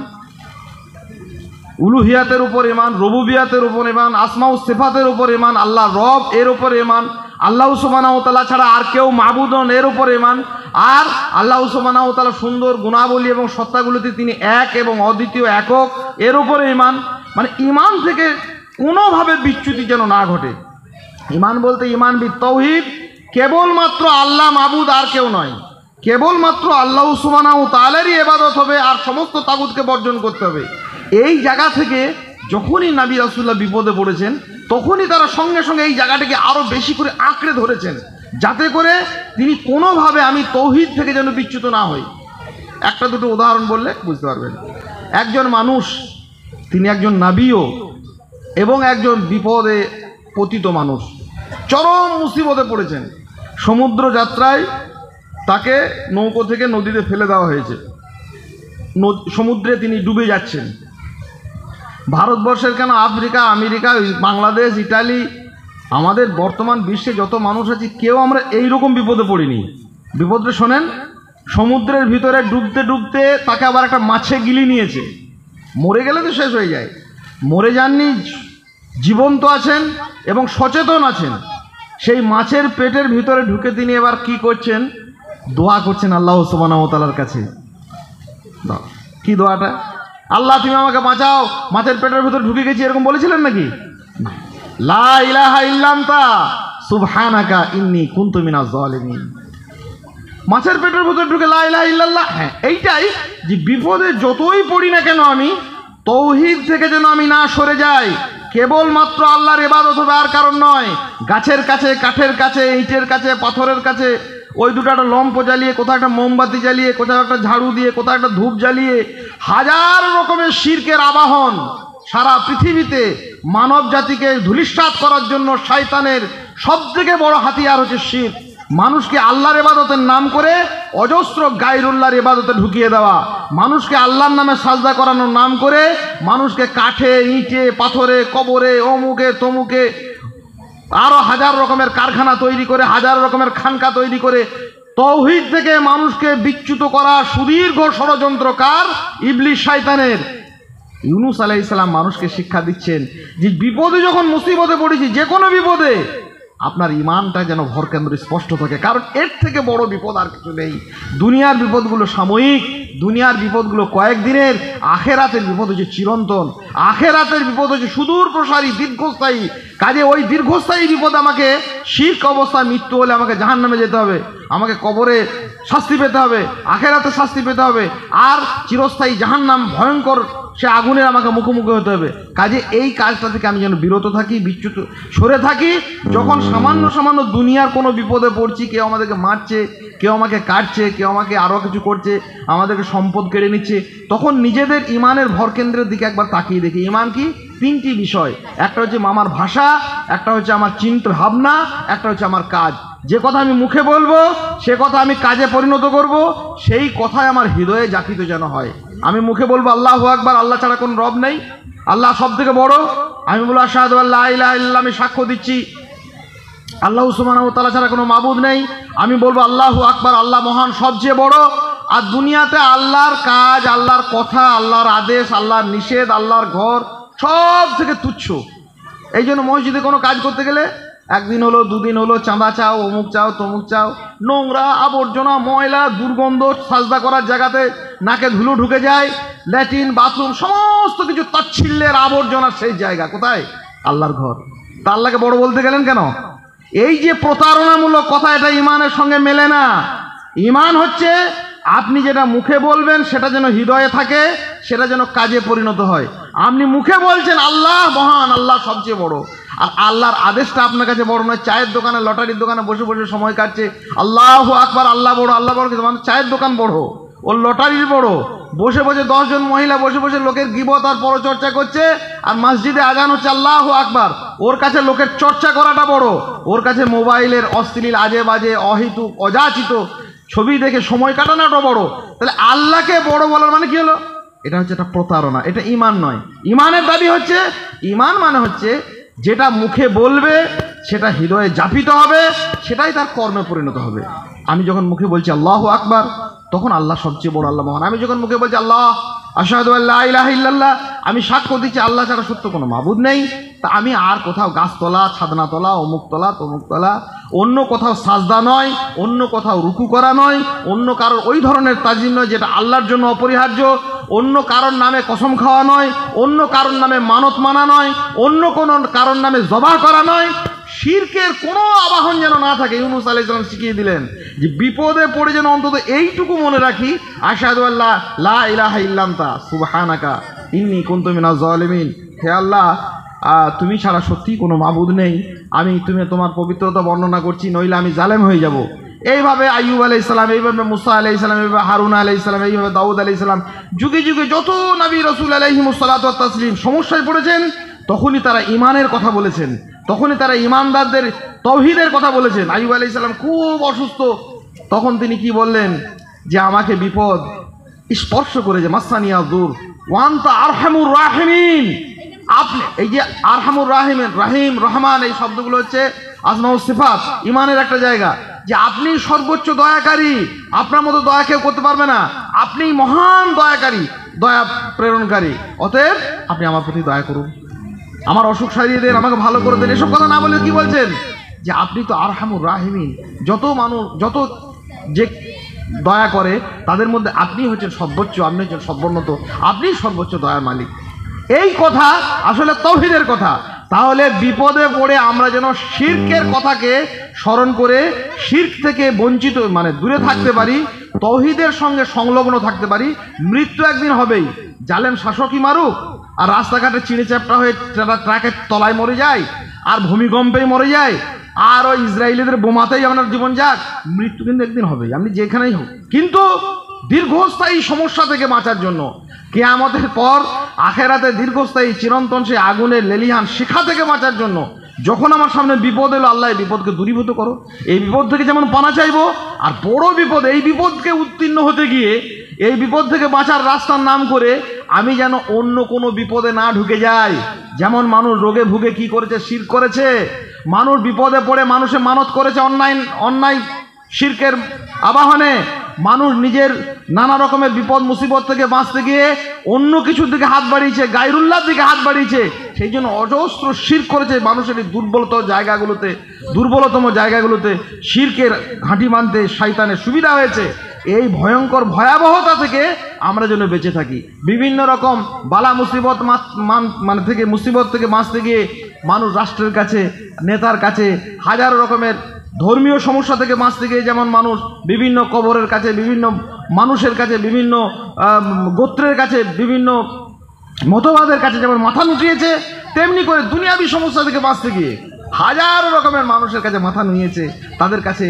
Speaker 1: উলুহিয়াতের উপর ইমান, রুবুবিয়াতের উপর ইমান, আসমা ও সিফাতের উপর ইমান, আল্লাহ রব এর উপর ইমান, আল্লাহ সুবহানাহু ওয়া তাআলা ছাড়া আর কেউ মাবুদ নন এর উপর ইমান, আর আল্লাহ সুবহানাহু ওয়া তাআলা সুন্দর গুণাবলী এবং সত্তাগুলোতে তিনি এক এবং অদ্বিতীয়, একক, এর উপরে ইমান। মানে ইমান থেকে কোনোভাবে বিচ্যুতি যেন না ঘটে। ইমান বলতে ইমান বিত তাওহীদ, কেবলমাত্র আল্লাহ মাবুদ, আর কেউ নয়। কেবলমাত্র আল্লাহ সুবহানাহু ওয়া তাআলারই ইবাদত হবে, আর সমস্ত তাগুতকে বর্জন করতে হবে। এই জায়গা থেকে যখনই নবী রাসূলুল্লাহ বিপদে পড়েছেন, তখনই তারা সঙ্গে সঙ্গে এই জায়গাটাকে আরো বেশি করে আঁকড়ে ধরেছেন, যাতে করে তিনি কোনোভাবে আমি তৌহিদ থেকে যেন বিচ্যুত না হই। একটা দুটো উদাহরণ বললে বুঝতে পারবেন। একজন মানুষ, তিনি একজন নবীও এবং একজন বিপদে পতিত মানুষ, চরম মুসিবতে পড়েছেন। সমুদ্র যাত্রায় তাকে নৌকো থেকে নদীতে ফেলে দেওয়া হয়েছে, সমুদ্রে তিনি ডুবে যাচ্ছেন। ভারতবর্ষের কেন, আফ্রিকা, আমেরিকা, বাংলাদেশ, ইটালি, আমাদের বর্তমান বিশ্বে যত মানুষ আছে, কেউ আমরা এইরকম বিপদে পড়িনি। বিপদটা শোনেন, সমুদ্রের ভিতরে ডুবতে ডুবতে তাকে আবার একটা মাছে গিলি নিয়েছে। মরে গেলে তো শেষ হয়ে যায়, মরে যাননি, জীবন্ত আছেন এবং সচেতন আছেন। সেই মাছের পেটের ভিতরে ঢুকে তিনি এবার কি করছেন? দোয়া করছেন আল্লাহ সুবহানাহু ওয়া তাআলার কাছে। কি দোয়াটা? আল্লাহ তুমি আমাকে বাঁচাও, মাছের পেটের ভিতরে ঢুকে গেছি, এরকম বলেছিলেন নাকি? লা ইলাহা ইল্লা আনতা সুবহানাকা ইন্নী কুনতু মিনাজ জালিমিন। মাছের পেটের ভিতরে ঢুকে লা ইলাহা ইল্লাল্লাহ। হ্যাঁ, এইটাই যে বিপদে যতই পড়ি না কেন, আমি তৌহিদ থেকে যেন আমি না সরে যাই। কেবলমাত্র আল্লাহর ইবাদত হবে, আর কারণ নয়। গাছের কাছে, কাঠের কাছে, ইটের কাছে, পাথরের কাছে ওই দুটো একটা লম্প জ্বালিয়ে, কোথাও একটা মোমবাতি জ্বালিয়ে, কোথাও একটা ঝাড়ু দিয়ে, কোথাও একটা ধূপ জ্বালিয়ে, হাজার রকমের শিরকের আবাহন সারা পৃথিবীতে মানব জাতিকে ধূলিসাৎ করার জন্য শয়তানের সবথেকে বড় হাতিয়ার হচ্ছে শিরক। মানুষকে আল্লাহর ইবাদতের নাম করে অজস্র গায়রুল্লাহর ইবাদতে ঢুকিয়ে দেওয়া, মানুষকে আল্লাহর নামে সাজদা করানোর নাম করে মানুষকে কাঠে, ইটে, পাথরে, কবরে, অমুকে তমুকে আরো হাজার রকমের কারখানা তৈরি করে, হাজার রকমের খানকা তৈরি করে তৌহিদ থেকে মানুষকে বিচ্যুত করা সুদীর্ঘ ষড়যন্ত্রকার ইবলিস শয়তানের। ইউনূস আলাইহিস সালাম মানুষকে শিক্ষা দিচ্ছেন যে বিপদে যখন মুসিবতে পড়েছি, যে কোনো বিপদে আপনার ইমানটা যেন ভরকেন্দ্র স্পষ্ট থাকে, কারণ এর থেকে বড় বিপদ আর কিছু নেই। দুনিয়ার বিপদগুলো সাময়িক, দুনিয়ার বিপদগুলো কয়েকদিনের, আখেরাতের বিপদ হচ্ছে চিরন্তন। আখেরাতের বিপদ হচ্ছে সুদূর প্রসারী, দীর্ঘস্থায়ী। কাজে ওই দীর্ঘস্থায়ী বিপদ আমাকে শিরক অবস্থায় মৃত্যু হলে আমাকে জাহান্নামে যেতে হবে, আমাকে কবরে শাস্তি পেতে হবে, আখেরাতে শাস্তি পেতে হবে, আর চিরস্থায়ী জাহান্নাম ভয়ঙ্কর সে আগুনের আমাকে মুখোমুখি হতে হবে। কাজে এই কাজটা থেকে আমি যেন বিরত থাকি, বিচ্যুত সরে থাকি। যখন সামান্য সামান্য দুনিয়ার কোনো বিপদে পড়ছি, কেউ আমাদেরকে মারছে, কেউ আমাকে কাটছে, কেউ আমাকে আরও কিছু করছে, আমাদেরকে সম্পদ কেড়ে নিচ্ছে, তখন নিজেদের ইমানের ভরকেন্দ্রের দিকে একবার তাকিয়ে দেখি। ইমান কি? তিনটি বিষয়। একটা হচ্ছে আমার ভাষা, একটা হচ্ছে আমার চিন্তা ভাবনা, একটা হচ্ছে আমার কাজ। যে কথা আমি মুখে বলবো, সে কথা আমি কাজে পরিণত করব, সেই কথাই আমার হৃদয়ে জাপিত যেন হয়। আমি মুখে বলবো আল্লাহু আকবার, আল্লাহ ছাড়া কোনো রব নেই, আল্লাহ সব থেকে বড়। আমি বলবো আশহাদু আল্লা ইলাহা ইল্লাল্লাহ, আমি সাক্ষ্য দিচ্ছি আল্লাহ সুবহানাহু ওয়া তাআলা ছাড়া কোনো মাবুদ নেই। আমি বলবো আল্লাহু আকবার, আল্লাহ মহান, সবচেয়ে বড়। আর দুনিয়াতে আল্লাহর কাজ, আল্লাহর কথা, আল্লাহর আদেশ, আল্লাহর নিষেধ, আল্লাহর ঘর সব থেকে তুচ্ছ। এই জন্য মসজিদে কোনো কাজ করতে গেলে একদিন হলো, দুদিন হলো, চাঁদা চাও, অমুক চাও, তমুক চাও, নোংরা, আবর্জনা, ময়লা, দুর্গন্ধ, সাজদা করার জায়গাতে নাকে ধুলো ঢুকে যায়, ল্যাট্রিন, বাথরুম, সমস্ত কিছু তাচ্ছিল্যের আবর্জনা। সেই জায়গা কোথায়? আল্লাহর ঘর। তা আল্লাহকে বড় বলতে গেলেন কেন? এই যে প্রতারণামূলক কথা, এটা ইমানের সঙ্গে মেলে না। ইমান হচ্ছে আপনি যেটা মুখে বলবেন সেটা যেন হৃদয়ে থাকে, সেটা যেন কাজে পরিণত হয়। আপনি মুখে বলছেন আল্লাহ মহান, আল্লাহ সবচেয়ে বড়, আর আল্লাহর আদেশটা আপনার কাছে বড় নয়। চায়ের দোকানে, লটারির দোকানে বসে বসে সময় কাটছে, আল্লাহু আকবার, আল্লাহ বড়, আল্লাহ বড়, কিন্তু মানে চায়ের দোকান বড়, ওর লটারির বড়। বসে বসে 10 জন মহিলা বসে বসে লোকের গীবত আর পরচর্চা করছে, আর মসজিদে আজান হচ্ছে আল্লাহু আকবার। ওর কাছে লোকের চর্চা করাটা বড়, ওর কাছে মোবাইলের অশ্লীল, আজে বাজে, অহেতুক, অযাচিত ছবি দেখে সময় কাটানোটা বড়। তাহলে আল্লাহকে বড় বলার মানে কি হলো? এটা হচ্ছে একটা প্রতারণা, এটা ঈমান নয়। ঈমানের দাবি হচ্ছে, ঈমান মানে হচ্ছে যেটা মুখে বলবে সেটা হৃদয়ে জাপিত হবে, সেটাই তার কর্মে পরিণত হবে। আমি যখন মুখে বলছি আল্লাহু আকবার, তখন আল্লাহ সবচেয়ে বড়, আল্লাহ মহান। আমি যখন মুখে বলছি আল্লাহ আশহাদু আল্লা ইলাহা ইল্লাল্লাহ, আমি সাক্ষ্য দিচ্ছি আল্লাহ ছাড়া সত্য কোনো মাবুদ নেই, তা আমি আর কোথাও গাছতলা, ছাদনাতলা, অমুকতলা, তমুকতলা, অন্য কোথাও সাজদা নয়, অন্য কোথাও রুকু করা নয়, অন্য কারোর ওই ধরনের তাজিম নয় যেটা আল্লাহর জন্য অপরিহার্য, অন্য কারোর নামে কসম খাওয়া নয়, অন্য কারোর নামে মানত মানা নয়, অন্য কোনো কারোর নামে জবাহ করা নয়। শিরকের কোনো আবাহন যেন না থাকে। ইউনূস আলাইহিস সালাম শিখিয়ে দিলেন যে বিপদে পড়ে যেন অন্তত এইটুকু মনে রাখি, আশহাদু আল্লা লা ইলাহা ইল্লা আনতা সুবহানাকা ইন্নী কুনতু মিনাজ জালিমিন। হে আল্লাহ, তুমি ছাড়া সত্যি কোনো মাবুদ নেই, আমি তোমার পবিত্রতা বর্ণনা করছি, নইলে আমি জালেম হয়ে যাব। এইভাবে আইয়ুব আলাইহিস সালাম, এইভাবে মুসা আলাইহিস সালাম, এইভাবে হারুন আলাইহিস সালাম, এইভাবে দাউদ আলাইহিস সালাম, যুগে যুগে যত নবী রাসূল আলাইহিমুস সালাতু ওয়াত তাসলিম সমস্যায় পড়েছেন, তখনই তারা ঈমানের কথা বলেছেন, তখনই তারা ঈমানদারদের তাওহীদের কথা বলেছেন। আইয়ুব আলাইহিস সালাম খুব অসুস্থ, তখন তিনি কি বললেন যে আমাকে বিপদ স্পর্শ করেছে, মাসানিয়া যুর ওয়া আনতা আরহামুর রাহিমিন। আপনি এই যে আরহামুর রাহিমিন, রাহিম, রহমান, এই শব্দগুলো হচ্ছে আসমাউস সিফাত, ঈমানের একটা জায়গা, যে আপনি সর্বোচ্চ দয়াকারী, আপনার মতো দয়া কেউ করতে পারবে না, আপনি মহান দয়াকারী, দয়া প্রেরণকারী, অতএব আপনি আমার প্রতি দয়া করুন, আমার অসুখ সারিয়ে দেন, আমাকে ভালো করে দেন। এসব কথা না বলে কি বলছেন যে আপনি তো আরহামুর রাহিমিন, যত মানুষ যত যে দয়া করে তাদের মধ্যে আপনি হচ্ছেন সর্বোচ্চ, আপনি হচ্ছেন সর্বোন্নত, আপনি সর্বোচ্চ দয়ার মালিক। এই কথা আসলে তাওহীদের কথা। তাহলে বিপদে পড়ে আমরা যেন শিরকের কথাকে স্মরণ করে শিরক থেকে বঞ্চিত মানে দূরে থাকতে পারি, তাওহীদের সঙ্গে সংলগ্ন থাকতে পারি। মৃত্যু একদিন হবেই, জালেম শাসকই মারুক, আর রাস্তাঘাটে চিড়ে চ্যাপটা হয়ে ট্রাকের তলায় মরে যায়, আর ভূমিকম্পেই মরে যায়, আর ওই ইসরায়েলিদের বোমাতেই আপনার জীবন যাক, মৃত্যু কিন্তু একদিন হবেই, আপনি যেখানেই হোক। কিন্তু দীর্ঘস্থায়ী সমস্যা থেকে বাঁচার জন্য, কিয়ামতের পর আখেরাতে দীর্ঘস্থায়ী চিরন্তন সেই আগুনের লেলিহান শিখা থেকে বাঁচার জন্য, যখন আমার সামনে বিপদ এলো, আল্লাহ এই বিপদকে দূরীভূত করো, এই বিপদ থেকে যেমন পানা চাইবো, আর বড় বিপদ, এই বিপদকে উত্তীর্ণ হতে গিয়ে এই বিপদ থেকে বাঁচার রাস্তার নাম করে আমি যেন অন্য কোনো বিপদে না ঢুকে যাই। যেমন মানুষ রোগে ভুগে কি করেছে, শিরক করেছে, মানুষ বিপদে পড়ে মানুষে মানত করেছে অন্যায় শিরকের আবাহনে, মানুষ নিজের নানা রকমের বিপদ মুসিবত থেকে বাঁচতে গিয়ে অন্য কিছুর দিকে হাত বাড়িয়েছে, গায়রুল্লাহর দিকে হাত বাড়িয়েছে, সেই জন্য অজস্র শিরক করেছে। মানুষের এই দুর্বলতম জায়গাগুলোতে শিরকের ঘাঁটি মানতে শয়তানের সুবিধা হয়েছে। এই ভয়ঙ্কর ভয়াবহতা থেকে আমরা যেন বেঁচে থাকি। বিভিন্ন রকম বালা মুসিবত মুসিবত থেকে বাঁচতে গিয়ে মানুষ রাষ্ট্রের কাছে, নেতার কাছে, হাজারো রকমের ধর্মীয় সমস্যা থেকে বাঁচতে গিয়ে যেমন মানুষ বিভিন্ন কবরের কাছে, বিভিন্ন মানুষের কাছে, বিভিন্ন গোত্রের কাছে, বিভিন্ন মতবাদের কাছে যেমন মাথা নুটিয়েছে, তেমনি করে দুনিয়াবী সমস্যা থেকে বাঁচতে গিয়ে হাজারো রকমের মানুষের কাছে মাথা নুইয়েছে। তাদের কাছে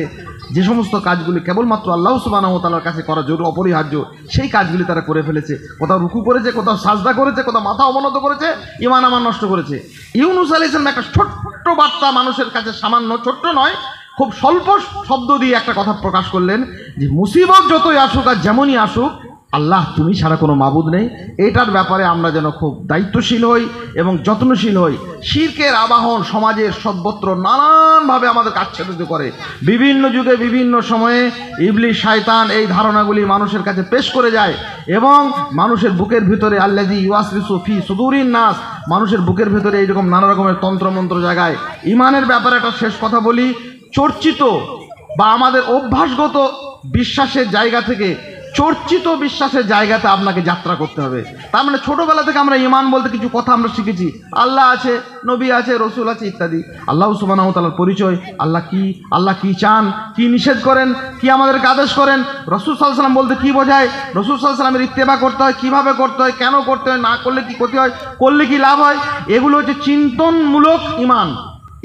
Speaker 1: যে সমস্ত কাজগুলি কেবলমাত্র আল্লাহ সুবহানাহু ওয়া তাআলার কাছে করা জরুরি, অপরিহার্য, সেই কাজগুলি তারা করে ফেলেছে। কোথাও রুকু করেছে, কোথাও সাজদা করেছে, কোথাও মাথা অবনত করেছে, ঈমান আমার নষ্ট করেছে। ইউনূস আলাইহিস সালাম একটা ছোট্ট বার্তা মানুষের কাছে, সামান্য, ছোট্ট নয়, খুব স্বল্প শব্দ দিয়ে একটা কথা প্রকাশ করলেন যে মুসিবত যতই আসুক আর যেমনই আসুক, আল্লাহ তুমি ছাড়া কোনো মাবুদ নেই। এটার ব্যাপারে আমরা যেন খুব দায়িত্বশীল হই এবং যত্নশীল হই। শিরকের আবাহন সমাজের সর্বত্র নানানভাবে আমাদের কাচ্ছাদিত করে। বিভিন্ন যুগে বিভিন্ন সময়ে ইবলিস শয়তান এই ধারণাগুলি মানুষের কাছে পেশ করে যায় এবং মানুষের বুকের ভিতরে আল্লাযী ইউওয়াসওয়িসু ফি সুদুরিন নাস, মানুষের বুকের ভিতরে এইরকম নানা রকমের তন্ত্রমন্ত্র জাগায়। ঈমানের ব্যাপারে একটা শেষ কথা বলি, চর্চিত বা আমাদের অভ্যাসগত বিশ্বাসের জায়গা থেকে চর্চিত বিশ্বাসের জায়গাতে আপনাকে যাত্রা করতে হবে। তার মানে ছোটবেলা থেকে আমরা ঈমান বলতে কিছু কথা আমরা শিখেছি, আল্লাহ আছে, নবী আছে, রসুল আছে ইত্যাদি। আল্লাহ সুবহানাহু ওয়া তাআলার পরিচয়, আল্লাহ কি চান, কি নিষেধ করেন, কি আমাদেরকে আদেশ করেন, রসুল সাল্লাল্লাহু আলাইহি ওয়াসাল্লাম বলতে কি বোঝায়, রসুল সাল্লাল্লাহু আলাইহি ওয়াসাল্লামের ইত্তেবা করতে হয়, কিভাবে করতে হয়, কেন করতে হয়, না করলে কি ক্ষতি হয়, করলে কি লাভ হয়, এগুলো হচ্ছে চিন্তনমূলক ঈমান।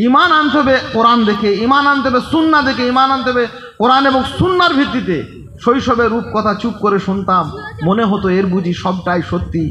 Speaker 1: ঈমান আনতে হবে কোরআন দেখে, ঈমান আনতে হবে সুন্নাহ দেখে, ঈমান আনতে হবে কোরআন এবং সুন্নাহর ভিত্তিতে। শৈশবে রূপকথা চুপ করে শুনতাম, মনে হতো এর বুঝি সবটাই সত্যি,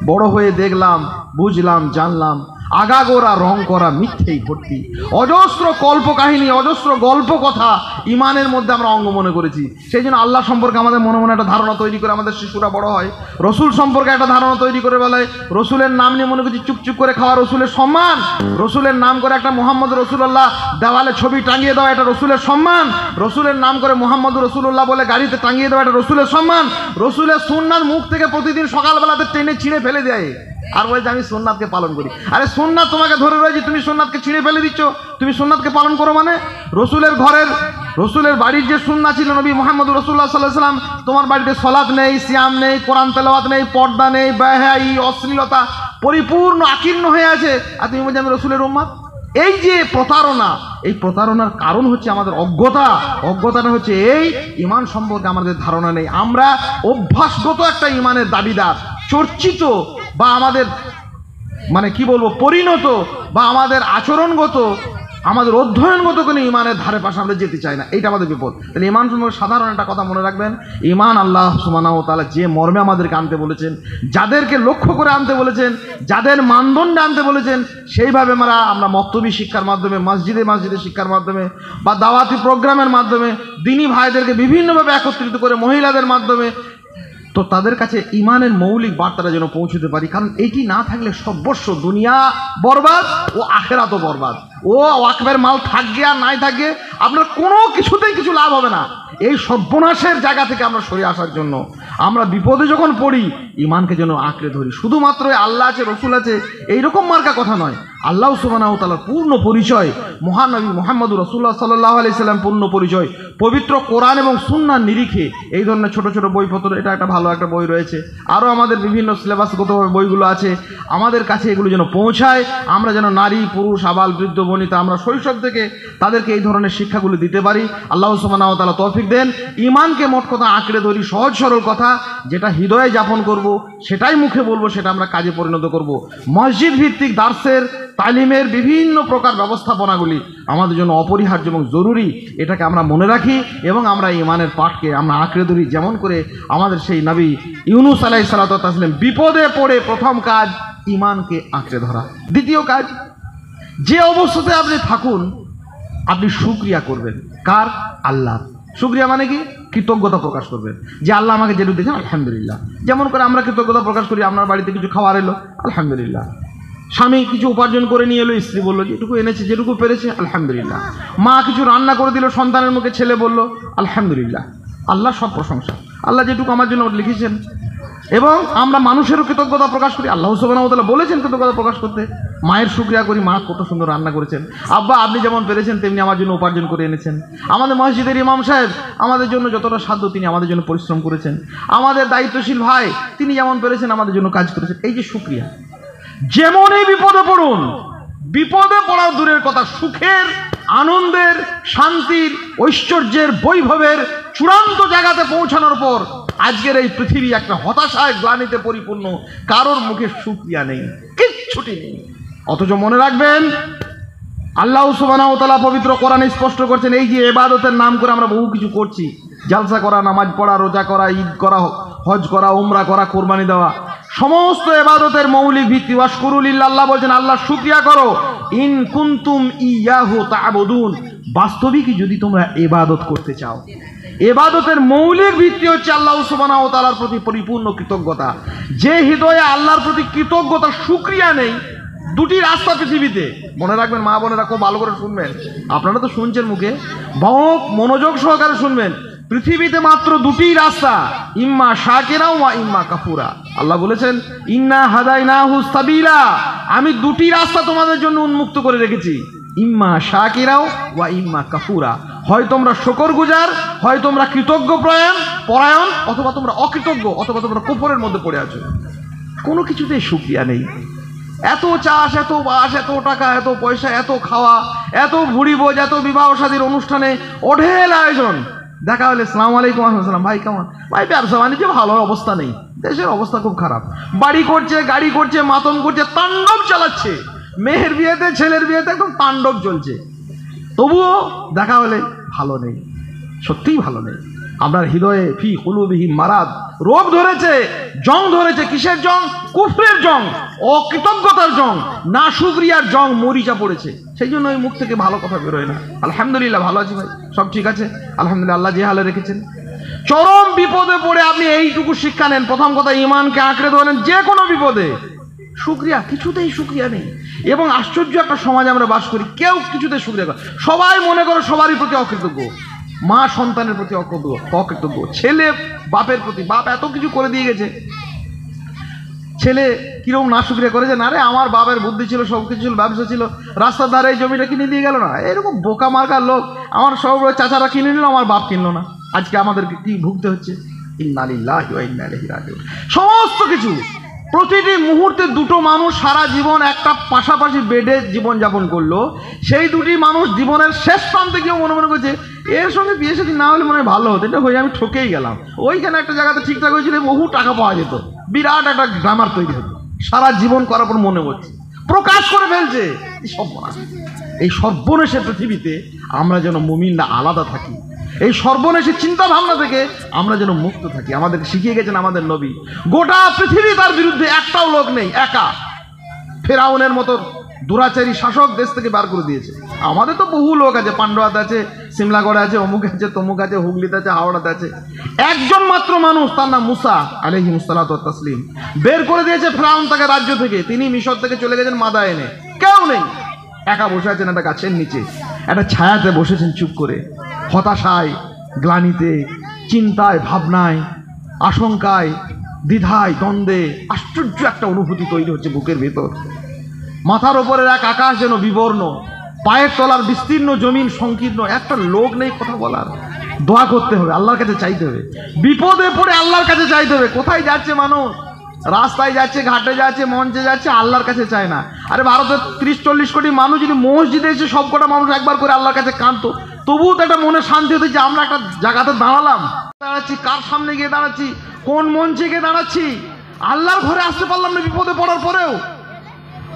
Speaker 1: বড় হয়ে দেখলাম, বুঝলাম, জানলাম, আগাগোড়া রং করা মিথ্যেই ভর্তি। অজস্র কল্পকাহিনী, অজস্র গল্প কথা ঈমানের মধ্যে আমরা অঙ্গ মনে করেছি। সেই জন্য আল্লাহ সম্পর্কে আমাদের মনে মনে একটা ধারণা তৈরি করে আমাদের শিশুরা বড় হয়। রসুল সম্পর্কে একটা ধারণা তৈরি করে বলে, রসুলের নাম নিয়ে মনে করছি চুপচুপ করে খাওয়া রসুলের সম্মান, রসুলের নাম করে একটা মুহাম্মদ রসুল্লাহ দেওয়ালে ছবি টাঙিয়ে দেওয়া এটা রসুলের সম্মান, রসুলের নাম করে মুহাম্মদ রসুল্লাহ বলে গাড়িতে টাঙিয়ে দেওয়া এটা রসুলের সম্মান, রসুলের সুন্নাত মুখ থেকে প্রতিদিন সকালবেলাতে টেনে ছিঁড়ে ফেলে দেয় আর বলছে আমি সুন্নাতকে পালন করি। আরে সুন্নাত তোমাকে ধরে রয়েছে, তুমি সুন্নাতকে ছিঁড়ে ফেলে দিচ্ছ, তুমি সুন্নাতকে পালন করো মানে? রসুলের বাড়ির যে সুন্নাত ছিল, নবী মুহাম্মদ রাসূলুল্লাহ সাল্লাল্লাহু আলাইহি ওয়াসাল্লাম, তোমার বাড়িতে সালাত নেই, সিয়াম নেই, কোরআন তেলাওয়াত নেই, পর্দা নেই, বেহায়াই, অশ্লীলতা পরিপূর্ণ আকীর্ণ হয়ে আছে, আর তুমি বলছো আমি রসুলের উম্মত। এই যে প্রতারণা, এই প্রতারণার কারণ হচ্ছে আমাদের অজ্ঞতা। অজ্ঞতাটা হচ্ছে এই, ঈমান সম্পর্কে আমাদের ধারণা নেই। আমরা অভ্যাসগত একটা ঈমানের দাবিদার, চর্চিত বা আমাদের মানে কি বলবো পরিণত বা আমাদের আচরণগত, আমাদের অধ্যয়নগত কোনো ঈমানের ধারে পাশে আমরা যেতে চাই না। এইটা আমাদের বিপদ। তাহলে ঈমান সম্পর্কে সাধারণ একটা কথা মনে রাখবেন, ঈমান আল্লাহ সুবহানাহু ওয়া তাআলা যে মর্মে আমাদেরকে আনতে বলেছেন, যাদেরকে লক্ষ্য করে আনতে বলেছেন, যাদের মানদণ্ডে আনতে বলেছেন, সেইভাবে আমরা মক্তবী শিক্ষার মাধ্যমে, মসজিদে শিক্ষার মাধ্যমে বা দাওয়াতি প্রোগ্রামের মাধ্যমে, দ্বীনি ভাইদেরকে বিভিন্নভাবে একত্রিত করে মহিলাদের মাধ্যমে তো তাদের কাছে ঈমানের মৌলিক বার্তাটা যেন পৌঁছতে পারি। কারণ এইটি না থাকলে সর্বস্ব দুনিয়া বরবাদ ও আখিরাতও বরবাদ। ও ওয়াকফের মাল থাকবে আর নাই থাকবে, আপনার কোনো কিছুতেই কিছু লাভ হবে না। এই সর্বনাশের জায়গা থেকে আমরা সরে আসার জন্য আমরা বিপদে যখন পড়ি ঈমানকে যেন আঁকড়ে ধরি। শুধুমাত্র আল্লাহ আছে, রসুল আছে, এইরকম মার্কা কথা নয়। আল্লাহ সুবহানাহু ওয়া তাআলার পূর্ণ পরিচয়, মহানবী মুহাম্মদুর রাসূলুল্লাহ সাল্লাল্লাহু আলাইহি সাল্লাম পূর্ণ পরিচয়, পবিত্র কোরআন এবং সুন্নাহর নিরিখে এই ধরনের ছোট ছোট বইপত্র, এটা একটা ভালো একটা বই রয়েছে। আরও আমাদের বিভিন্ন সিলেবাসগতভাবে বইগুলো আছে, আমাদের কাছে এগুলো যেন পৌঁছায়। আমরা যেন নারী, পুরুষ, আবাল, বৃদ্ধ, বনিতা আমরা শৈশব থেকে তাদেরকে এই ধরনের শিক্ষাগুলো দিতে পারি। আল্লাহ সুবহানাহু ওয়া তাআলা তৌফিক দেন। ঈমানকে মোট কথা আঁকড়ে ধরি, সহজ সরল কথা, যেটা হৃদয়ে যাপন করব, সেটাই মুখে বলবো, সেটা আমরা কাজে পরিণত করব। মসজিদ ভিত্তিক দার্সের, তালিমের বিভিন্ন প্রকার ব্যবস্থাপনাগুলি আমাদের জন্য অপরিহার্য এবং জরুরি। এটাকে আমরা মনে রাখি এবং আমরা ঈমানের পাঠকে আমরা আঁকড়ে ধরি। যেমন করে আমাদের সেই নবী ইউনূস আলাইহিস সালাতু ওয়াস সালাম বিপদে পড়ে প্রথম কাজ ঈমানকে আঁকড়ে ধরা। দ্বিতীয় কাজ, যে অবস্থাতে আপনি থাকুন আপনি শুকরিয়া করবেন। কার? আল্লাহ। শুকরিয়া মানে কি? কৃতজ্ঞতা প্রকাশ করবেন যে আল্লাহ আমাকে যেটুকু দিয়েছেন আলহামদুলিল্লাহ। যেমন করে আমরা কৃতজ্ঞতা প্রকাশ করি, আপনার বাড়িতে কিছু খাবার এলো আলহামদুলিল্লাহ, স্বামী কিছু উপার্জন করে নিয়ে এলো, স্ত্রী বললো যেটুকু এনেছে যেটুকু পেরেছে আলহামদুলিল্লাহ, মা কিছু রান্না করে দিল সন্তানের মুখে, ছেলে বলল আলহামদুলিল্লাহ। আল্লাহ সব প্রশংসা, আল্লাহ যেটুকু আমার জন্য লিখেছেন। এবং আমরা মানুষেরও কৃতজ্ঞতা প্রকাশ করি, আল্লাহ সুবহানাহু ওয়া তাআলা বলেছেন কৃতজ্ঞতা প্রকাশ করতে। মায়ের শুকরিয়া করি, মা কত সুন্দর রান্না করেছেন, আব্বা আপনি যেমন পেরেছেন তেমনি আমার জন্য উপার্জন করে এনেছেন। আমাদের মসজিদের ইমাম সাহেব আমাদের জন্য যতটা সাধ্য তিনি আমাদের জন্য পরিশ্রম করেছেন। আমাদের দায়িত্বশীল ভাই তিনি যেমন পেরেছেন আমাদের জন্য কাজ করেছেন। এই যে শুকরিয়া, যেমনই বিপদে পড়ুন, বিপদে পড়ার দূরের কথা, সুখের, আনন্দের, শান্তির, ঐশ্বর্যের, বৈভবের চূড়ান্ত জায়গাতে পৌঁছানোর পর আজকের এই পৃথিবী একটা হতাশায়, গ্লানিতে পরিপূর্ণ, কারোর মুখে শুকরিয়া নেই, কিচ্ছুটি নেই। অথচ মনে রাখবেন আল্লাহ সুবহানাহু ওয়া তাআলা পবিত্র কোরআনে স্পষ্ট করছেন, এই যে ইবাদতের নাম করে আমরা বহু কিছু করছি, জালসা করা, নামাজ পড়া, রোজা করা, ঈদ করা, হজ করা, উমরা করা, কোরবানি দেওয়া, সমস্ত ইবাদতের মৌলিক ভিত্তি ওয়াশকুরু লিল্লাহ। আল্লাহ বলছেন আল্লাহ শুকরিয়া করো, ইন কুনতুম ইয়াহু তা'বুদুন, বাস্তবিকই যদি তোমরা ইবাদত করতে চাও। ইবাদতের মৌলিক ভিত্তি হচ্ছে আল্লাহ সুবহানাহু ওয়া তাআলার প্রতি পরিপূর্ণ কৃতজ্ঞতা। যে হৃদয়ে আল্লাহর প্রতি কৃতজ্ঞতা, শুকরিয়া নেই, দুটি রাস্তা পৃথিবীতে। মনে রাখবেন মা বোনেরা, খুব ভালো করে শুনবেন, আপনারা তো শুনছেন মুখে, বহুত মনোযোগ সহকারে শুনবেন। পৃথিবীতে মাত্র দুটি রাস্তা, ইম্মা শাকিরা ওয়া ইম্মা কাফুরা। আল্লাহ বলেছেন ইন্না হাদাইনাহু সাবিলা, আমি দুটি রাস্তা তোমাদের জন্য উন্মুক্ত করে রেখেছি, ইম্মা শাকিরা ওয়া ইম্মা কাফুরা। হয় তোমরা শুকরগুজার, হয় তোমরা কৃতজ্ঞ পরায়ণ, অথবা তোমরা অকৃতজ্ঞ, অথবা তোমরা কুফরের মধ্যে পড়ে আছো। কোনো কিছুতেই শুকরিয়া নেই। এত চাষ, এত বাস, এত টাকা, এত পয়সা, এত খাওয়া, এত ভুড়ি বোঝ, এত বিবাহ শাদীর অনুষ্ঠানে অঢেল আয়োজন। দেখা হলে আসসালামু আলাইকুম, আসসালাম, ভাই কেমন? ভাই ব্যবসা বাণিজ্য ভালো অবস্থা নেই, দেশের অবস্থা খুব খারাপ, বাড়ি করছে, গাড়ি করছে, মাতম করছে, তাণ্ডব চালাচ্ছে, মেয়ের বিয়েতে ছেলের বিয়েতে একদম তাণ্ডব চলছে। তবুও দেখা হলে ভালো নেই, সত্যিই ভালো নেই। আপনার হৃদয়ে ফি কুলুবিহিম মারাদ, রোগ ধরেছে, জং ধরেছে। কিসের জং? কুফরের জং, অকৃতজ্ঞতার জং, নাশুকরিয়ার জং মরিচা পড়েছে। সেই জন্য ওই মুখ থেকে ভালো কথা বেরোয় না। আলহামদুলিল্লাহ ভালো আছি ভাই, সব ঠিক আছে, আলহামদুলিল্লাহ আল্লাহ যে হালে রেখেছেন। চরম বিপদে পড়ে আপনি এইটুকু শিক্ষা নেন, প্রথম কথা ঈমানকে আঁকড়ে ধরেন যে কোনো বিপদে। শুকরিয়া, কিছুতেই শুকরিয়া নেই। এবং আশ্চর্য একটা সমাজে আমরা বাস করি, কেউ কিছুতে শুকরিয়া করে, সবাই মনে করে সবারই প্রতি অকৃতজ্ঞ। মা সন্তানের প্রতি অকৃতজ্ঞ, ছেলে বাপের প্রতি, বাপ এত কিছু করে দিয়ে গেছে, ছেলে কিরকম না শুকরিয়া করেছে, না রে আমার বাবার বুদ্ধি ছিল, সব কিছু ছিল, ব্যবসা ছিল, রাস্তার ধারে এই জমিটা কিনে দিয়ে গেল না। এরকম বোকা মার্কার লোক, আমার সব চাচারা কিনে নিল, আমার বাপ কিনলো না, আজকে আমাদেরকে কি ভুগতে হচ্ছে। ইন্না লিল্লাহি ওয়া ইন্না ইলাইহি রাজিউন। সমস্ত কিছু প্রতিটি মুহূর্তে দুটো মানুষ সারা জীবন একটা পাশাপাশি বেডে জীবনযাপন করলো, সেই দুটি মানুষ জীবনের শেষ প্রান্তে গিয়েও মনে মনে করছে এর সঙ্গে বিয়ে সাথে না হলে মনে হয় ভালো হতো, এটা হয়ে আমি ঠকেই গেলাম। ওইখানে একটা জায়গাতে ঠিকঠাক হয়েছিল, বহু টাকা পাওয়া যেত, বিরাট একটা গ্রামার তৈরি হতো। সারা জীবন করার পর মনে হচ্ছে প্রকাশ করে ফেলছে। এই সর্বনেশের পৃথিবীতে আমরা যেন মুমিনরা আলাদা থাকি, এই সর্বনেশের চিন্তা ভাবনা থেকে আমরা যেন মুক্ত থাকি। আমাদের শিখিয়ে গেছেন আমাদের নবী, গোটা পৃথিবী তার বিরুদ্ধে একটাও লোক নেই, একা। ফেরাউনের মতো দুরাচারী শাসক দেশ থেকে বার করে দিয়েছে। আমাদের তো বহু লোক আছে, পান্ডুয়াতে আছে, সিমলাগড়ে আছে, অমুক আছে, তমুক আছে, হুগলিতে আছে, হাওড়াতে আছে। একজন মাত্র মানুষ, তার নাম মুসা আলাইহিস সালাতু ওয়াত তাসলিম, বের করে দিয়েছে ফেরাউন তাকে রাজ্য থেকে। তিনি মিশর থেকে চলে গেছেন মাদায়েনে, কেউ নেই, একা বসে আছেন একটা গাছের নিচে, একটা ছায়াতে বসেছেন চুপ করে, হতাশায়, গ্লানিতে, চিন্তায়, ভাবনায়, আশঙ্কায়, দ্বিধায়, দ্বন্দ্বে। আশ্চর্য একটা অনুভূতি তৈরি হচ্ছে বুকের ভেতর। মাথার ওপরের এক আকাশ যেন বিবর্ণ, পায়ের তলার বিস্তীর্ণ জমিন সংকীর্ণ, একটা লোক নেই কথা বলার। দোয়া করতে হবে, আল্লাহর কাছে চাইতে হবে, বিপদে পড়ে আল্লাহর কাছে চাইতে হবে। কোথায় যাচ্ছে মানুষ? রাস্তায় যাচ্ছে, ঘাটে যাচ্ছে, মঞ্চে যাচ্ছে, আল্লাহর কাছে চায় না। আরে ভারতের 30-40 কোটি মানুষ যদি মসজিদে এসে সব কটা মানুষ একবার করে আল্লাহর কাছে কাঁদতো, তবুও তো একটা মনে শান্তি হতো যে আমরা একটা জায়গাতে দাঁড়াচ্ছি, কার সামনে গিয়ে দাঁড়াচ্ছি, কোন মঞ্চে গিয়ে দাঁড়াচ্ছি, আল্লাহর ঘরে আসতে পারলাম না বিপদে পড়ার পরেও।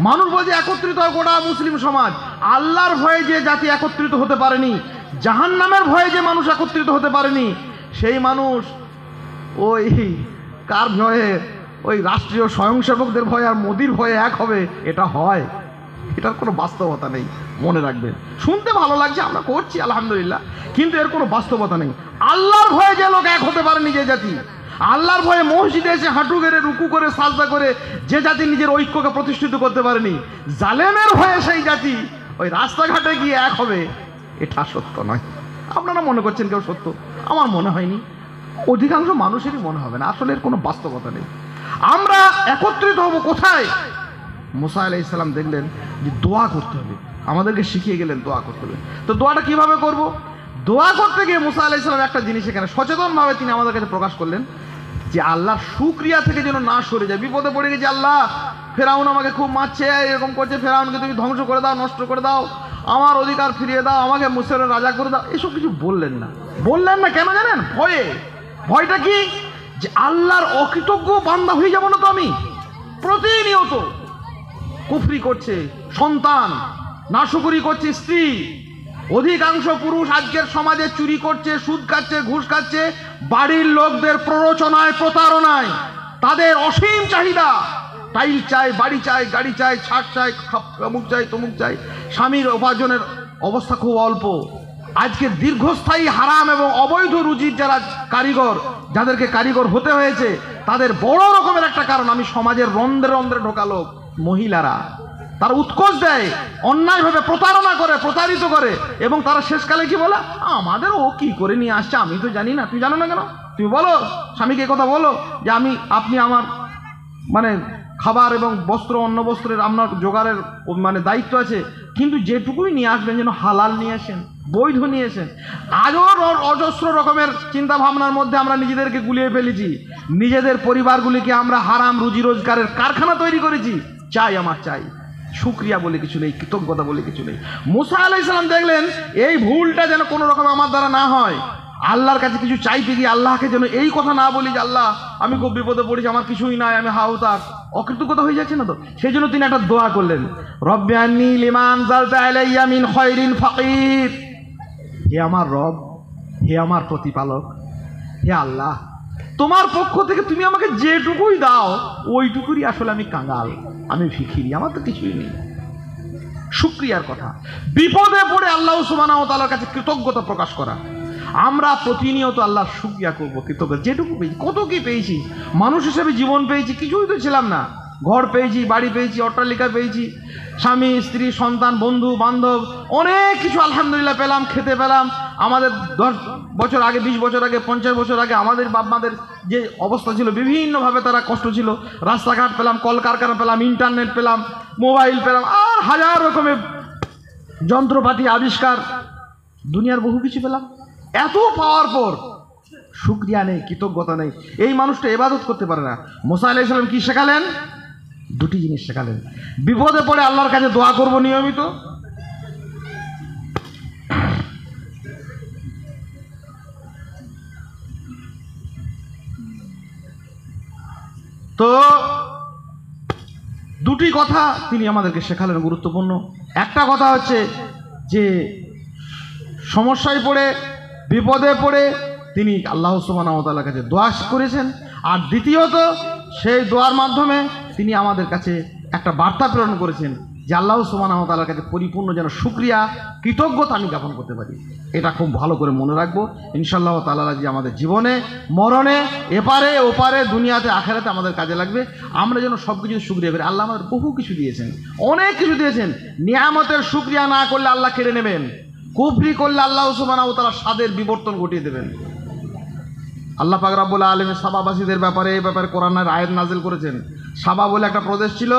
Speaker 1: মানুষ বলছে একত্রিত হয় গোটা মুসলিম সমাজ, আল্লাহর ভয়ে যে জাতি একত্রিত হতে পারেনি, জাহান্নামের ভয়ে যে মানুষ একত্রিত হতে পারেনি, সেই মানুষ ওই কার ভয়ে? ওই রাষ্ট্রীয় স্বয়ংসেবকদের ভয়ে আর মোদির ভয়ে এক হবে? এটা হয়? এটার কোনো বাস্তবতা নেই, মনে রাখবেন। শুনতে ভালো লাগছে, আমরা করছি আলহামদুলিল্লাহ, কিন্তু এর কোনো বাস্তবতা নেই। আল্লাহর ভয়ে যে লোক এক হতে পারেনি, যে জাতি আল্লাহর ভয়ে মসজিদে এসে হাঁটু গেড়ে রুকু করে সাজদা করে যে জাতি নিজের ঐক্যকে প্রতিষ্ঠিত করতে পারেনি, জালেমের ভয়ে সেই জাতি ওই রাস্তাঘাটে গিয়ে এক হবে, এটা সত্য নয়। আপনারা মনে করছেন কেউ সত্য? আমার মনে হয়নি, অধিকাংশ মানুষেরই মনে হবে না। আসলে এর কোনো বাস্তবতা নেই। আমরা একত্রিত হব কোথায়? মুসা আলাইহিস সালাম দেখলেন যে দোয়া করতে হবে, আমাদেরকে শিখিয়ে গেলেন দোয়া করতে হবে। তো দোয়াটা কিভাবে করব? দোয়া করতে গিয়ে মুসা আলাইহিস সালাম একটা জিনিস এখানে সচেতনভাবে তিনি আমাদের কাছে প্রকাশ করলেন, যে আল্লাহর শুকরিয়া থেকে যেন না সরে যায়। বিপদে পড়ে গেছে, আল্লাহ ফেরাউন আমাকে খুব মারছে, এরকম করছে, ফেরাউনকে তুমি ধ্বংস করে দাও, নষ্ট করে দাও, আমার অধিকার ফিরিয়ে দাও, আমাকে মিসরের রাজা করে দাও। এসব কিছু বললেন না। বললেন না কেন জানেন? ভয়ে। ভয়টা কি? যে আল্লাহর অকৃতজ্ঞ বান্দা হয়ে যাব না তো আমি? প্রতিনিয়ত কুফরি করছে সন্তান, নাশকরি করছে স্ত্রী, অধিকাংশ পুরুষ আজকের সমাজে চুরি করছে, সুদ খাচ্ছে, ঘুষ খাচ্ছে, বাড়ির লোকদের প্ররোচনায়, প্রতারণায়, তাদের অসীম চাহিদা, টাইল চাই, বাড়ি চাই, গাড়ি চাই, ছাদ চাই, অমুক চাই, তমুক চাই। স্বামীর উপার্জনের অবস্থা খুব অল্প। আজকে দীর্ঘস্থায়ী হারাম এবং অবৈধ রুজির যারা কারিগর, যাদেরকে কারিগর হতে হয়েছে, তাদের বড় রকমের একটা কারণ, আমি সমাজের রন্ধ্রে রন্ধ্রে ঢোকা লোক, মহিলারা তারা উৎকোচ দেয়, অন্যায়ভাবে প্রতারণা করে, প্রতারিত করে, এবং তারা শেষকালে কি বলে, আমাদের ও কি করে নিয়ে আসছে আমি তো জানি না। তুই জানো না কেন? তুমি বলো স্বামীকে কথা বলো যে আপনি আমার মানে খাবার এবং বস্ত্র, অন্ন বস্ত্রের আপনার জোগাড়ের মানে দায়িত্ব আছে, কিন্তু যেটুকুই নিয়ে আসবেন যেন হালাল নিয়ে আসেন, বৈধ নিয়ে আসেন। আজও অজস্র রকমের চিন্তা ভাবনার মধ্যে আমরা নিজেদেরকে গুলিয়ে ফেলেছি, নিজেদের পরিবারগুলিকে আমরা হারাম রুজি রোজগারের কারখানা তৈরি করেছি। চাই, আমার চাই, শুকরিয়া বলে কিছু নেই, কৃতজ্ঞতা বলে কিছু নেই। মুসা আলাইহিস সালাম দেখলেন এই ভুলটা যেন কোনো রকম আমার দ্বারা না হয়। আল্লাহর কাছে কিছু চাইতে গিয়ে আল্লাহকে যেন এই কথা না বলি যে আল্লাহ আমি খুব বিপদে পড়েছি, আমার কিছুই নাই, আমি হাউতাস, অকৃতজ্ঞতা হয়ে যাচ্ছে না তো। সেই জন্য তিনি একটা দোয়া করলেন, রব্বি আন্নী লিমা আনজালতা আলাইয়া মিন খায়রিন ফাকির। হে আমার রব, হে আমার প্রতিপালক, হে আল্লাহ, তোমার পক্ষ থেকে তুমি আমাকে যেটুকুই দাও ওইটুকুরই আসলে আমি কাঙ্গাল, আমি ভিখিরি, আমার তো কিছুই নেই। শুকরিয়ার কথা, বিপদে পড়ে আল্লাহ সুবহানাহু ওয়া তাআলার কাছে কৃতজ্ঞতা প্রকাশ করা। আমরা প্রতিনিয়ত আল্লাহর শুকরিয়া করবো, কৃতজ্ঞ। যেটুকু পেয়েছি, কত কি পেয়েছি, মানুষ হিসেবে জীবন পেয়েছি, কিছুই তো ছিলাম না। ঘর পেয়েছি, বাড়ি পেয়েছি, অট্টালিকা পেয়েছি, স্বামী, স্ত্রী, সন্তান, বন্ধু বান্ধব, অনেক কিছু আলহামদুলিল্লাহ পেলাম, খেতে পেলাম। আমাদের 10 বছর আগে, 20 বছর আগে, 50 বছর আগে আমাদের বাপ মাদের যে অবস্থা ছিল, বিভিন্নভাবে তারা কষ্ট ছিল। রাস্তাঘাট পেলাম, কলকারখানা পেলাম, ইন্টারনেট পেলাম, মোবাইল পেলাম, আর হাজার রকমের যন্ত্রপাতি আবিষ্কার, দুনিয়ার বহু কিছু পেলাম। এত পাওয়ার পর শুকরিয়া নেই, কৃতজ্ঞতা নেই। এই মানুষটা ইবাদত করতে পারে না। মুসা আলাইহিস সালাম কি শেখালেন? দুটি জিনিস শেখালেন। বিপদে পড়ে আল্লাহর কাছে দোয়া করব নিয়মিত, তো দুটি কথা তিনি আমাদেরকে শেখালেন গুরুত্বপূর্ণ। একটা কথা হচ্ছে যে সমস্যায় পড়ে বিপদে পড়ে তিনি আল্লাহ সুবহানাহু ওয়া তাআলার কাছে দোয়া করেছেন, আর দ্বিতীয়ত সেই দোয়ার মাধ্যমে তিনি আমাদের কাছে একটা বার্তা প্রেরণ করেছেন যে আল্লাহ সুবহানাহু ওয়া তাআলার কাছে পরিপূর্ণ যেন শুকরিয়া কৃতজ্ঞতা আমি জ্ঞাপন করতে পারি। এটা খুব ভালো করে মনে রাখবো। ইনশাআল্লাহ তাআলা যে আমাদের জীবনে মরণে এপারে ওপারে দুনিয়াতে আখেরাতে আমাদের কাজে লাগবে। আমরা যেন সব কিছু শুকরিয়া করি। আল্লাহ আমাদের বহু কিছু দিয়েছেন, অনেক কিছু দিয়েছেন। নিয়ামতের শুকরিয়া না করলে আল্লাহ কেড়ে নেবেন, কুফরি করলে আল্লাহ সুবহানাহু ওয়া তাআলা স্বাদের বিবর্তন ঘটিয়ে দেবেন। আল্লাহ পাক রব্বুল আলামিন সাবাবাসীদের ব্যাপারে এই ব্যাপারে কোরআনের আয়াত নাজিল করেছেন। সাবা বলে একটা প্রদেশ ছিল,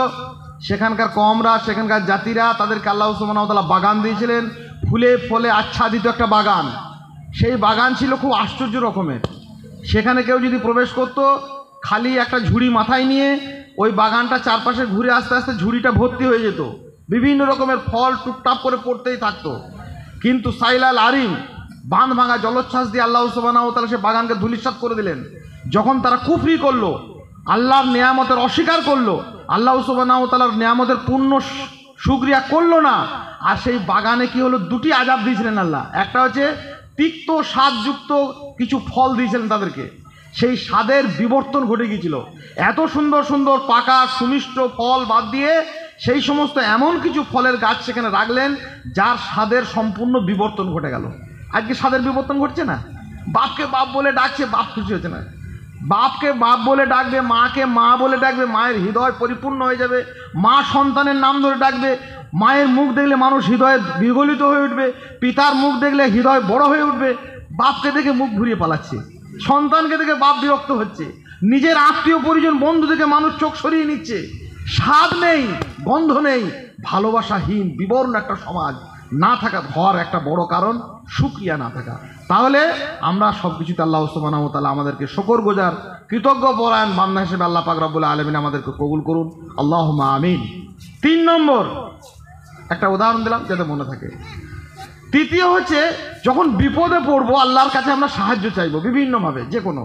Speaker 1: সেখানকার কওমরা, সেখানকার জাতিরা, তাদেরকে আল্লাহ সুবহানাহু ওয়া তাআলা বাগান দিয়েছিলেন, ফুলে ফলে আচ্ছাদিত একটা বাগান। সেই বাগান ছিল খুব আশ্চর্য রকমের। সেখানে কেউ যদি প্রবেশ করত, খালি একটা ঝুড়ি মাথায় নিয়ে ওই বাগানটা চারপাশে ঘুরে আস্তে আস্তে ঝুড়িটা ভর্তি হয়ে যেত, বিভিন্ন রকমের ফল টুকটাপ করে পড়তেই থাকতো। কিন্তু সাইলাল আরিম, বাঁধ ভাঙা জলোচ্ছ্বাস দিয়ে আল্লাহ সুবহানাহু ওয়া তাআলা সে বাগানকে ধূলিসাৎ করে দিলেন। যখন তারা কুফরি করলো, আল্লাহর নিয়ামতের অস্বীকার করলো, আল্লাহ সুবহানাহু ওয়া তাআলার নিয়ামতের পূর্ণ শুকরিয়া করলো না, আর সেই বাগানে কি হলো, দুটি আযাব দিয়েছিলেন আল্লাহ। একটা হচ্ছে তিক্ত স্বাদযুক্ত কিছু ফল দিয়েছিলেন তাদেরকে, সেই স্বাদের বিবর্তন ঘটে গিয়েছিল। এত সুন্দর সুন্দর পাকা সুমিষ্ট ফল বাদ দিয়ে সেই সমস্ত এমন কিছু ফলের গাছ সেখানে রাখলেন যার স্বাদের সম্পূর্ণ বিবর্তন ঘটে গেল। আজকে স্বাদের বিবর্তন ঘটছে না। বাপকে বাপ বলে ডাকছে, বাপ খুশি হচ্ছে না। বাপকে বাপ বলে ডাকবে, মাকে মা বলে ডাকবে, মায়ের হৃদয় পরিপূর্ণ হয়ে যাবে। মা সন্তানের নাম ধরে ডাকবে, মায়ের মুখ দেখলে মানুষ হৃদয়ে বিগলিত হয়ে উঠবে, পিতার মুখ দেখলে হৃদয় বড় হয়ে উঠবে। বাপকে দেখে মুখ ঘুরিয়ে পালাচ্ছে, সন্তানকে দেখে বাপ বিরক্ত হচ্ছে, নিজের আত্মীয় পরিজন বন্ধু থেকে মানুষ চোখ সরিয়ে নিচ্ছে। স্বাদ নেই, গন্ধ নেই, ভালোবাসাহীন বিবর্ণ একটা সমাজ না থাকা হওয়ার একটা বড় কারণ শুকরিয়া না থাকা। তাহলে আমরা সব কিছুতে আল্লাহ সুবহানাহু ওয়া তাআলা আমাদেরকে শুকরগুজার কৃতজ্ঞ পরায়ণ বান্দা হিসেবে আল্লাহ পাক রব্বুল আলামিন আমাদেরকে কবুল করুন, আল্লাহুম্মা আমিন। 3 নম্বর একটা উদাহরণ দিলাম যাতে মনে থাকে। তৃতীয় হচ্ছে যখন বিপদে পড়বো আল্লাহর কাছে আমরা সাহায্য চাইবো বিভিন্নভাবে, যে কোনো।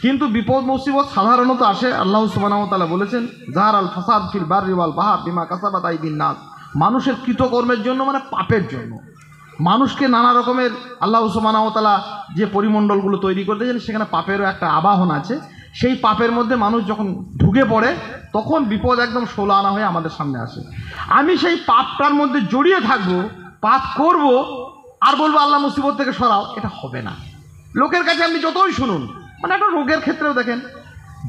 Speaker 1: কিন্তু বিপদ মুসিবত সাধারণত আসে, আল্লাহ সুবহানাহু ওয়া তাআলা বলেছেন যাহারাল ফাসাদ ফিল বাররি ওয়াল বাহর বিমা কাসাবাত আইদিন নাস, মানুষের কৃতকর্মের জন্য, মানে পাপের জন্য। মানুষকে নানা রকমের আল্লাহ সুবহানাহু ওয়া তাআলা যে পরিমণ্ডলগুলো তৈরি করে দিয়েছেন সেখানে পাপেরও একটা আবাহন আছে। সেই পাপের মধ্যে মানুষ যখন ঢুকে পড়ে তখন বিপদ একদম ষোলো আনা হয়ে আমাদের সামনে আসে। আমি সেই পাপটার মধ্যে জড়িয়ে থাকবো, পাপ করব, আর বলবো আল্লাহ মুসিবত থেকে সরাও, এটা হবে না। লোকের কাছে আপনি যতই শুনুন, মানে একটা রোগের ক্ষেত্রেও দেখেন,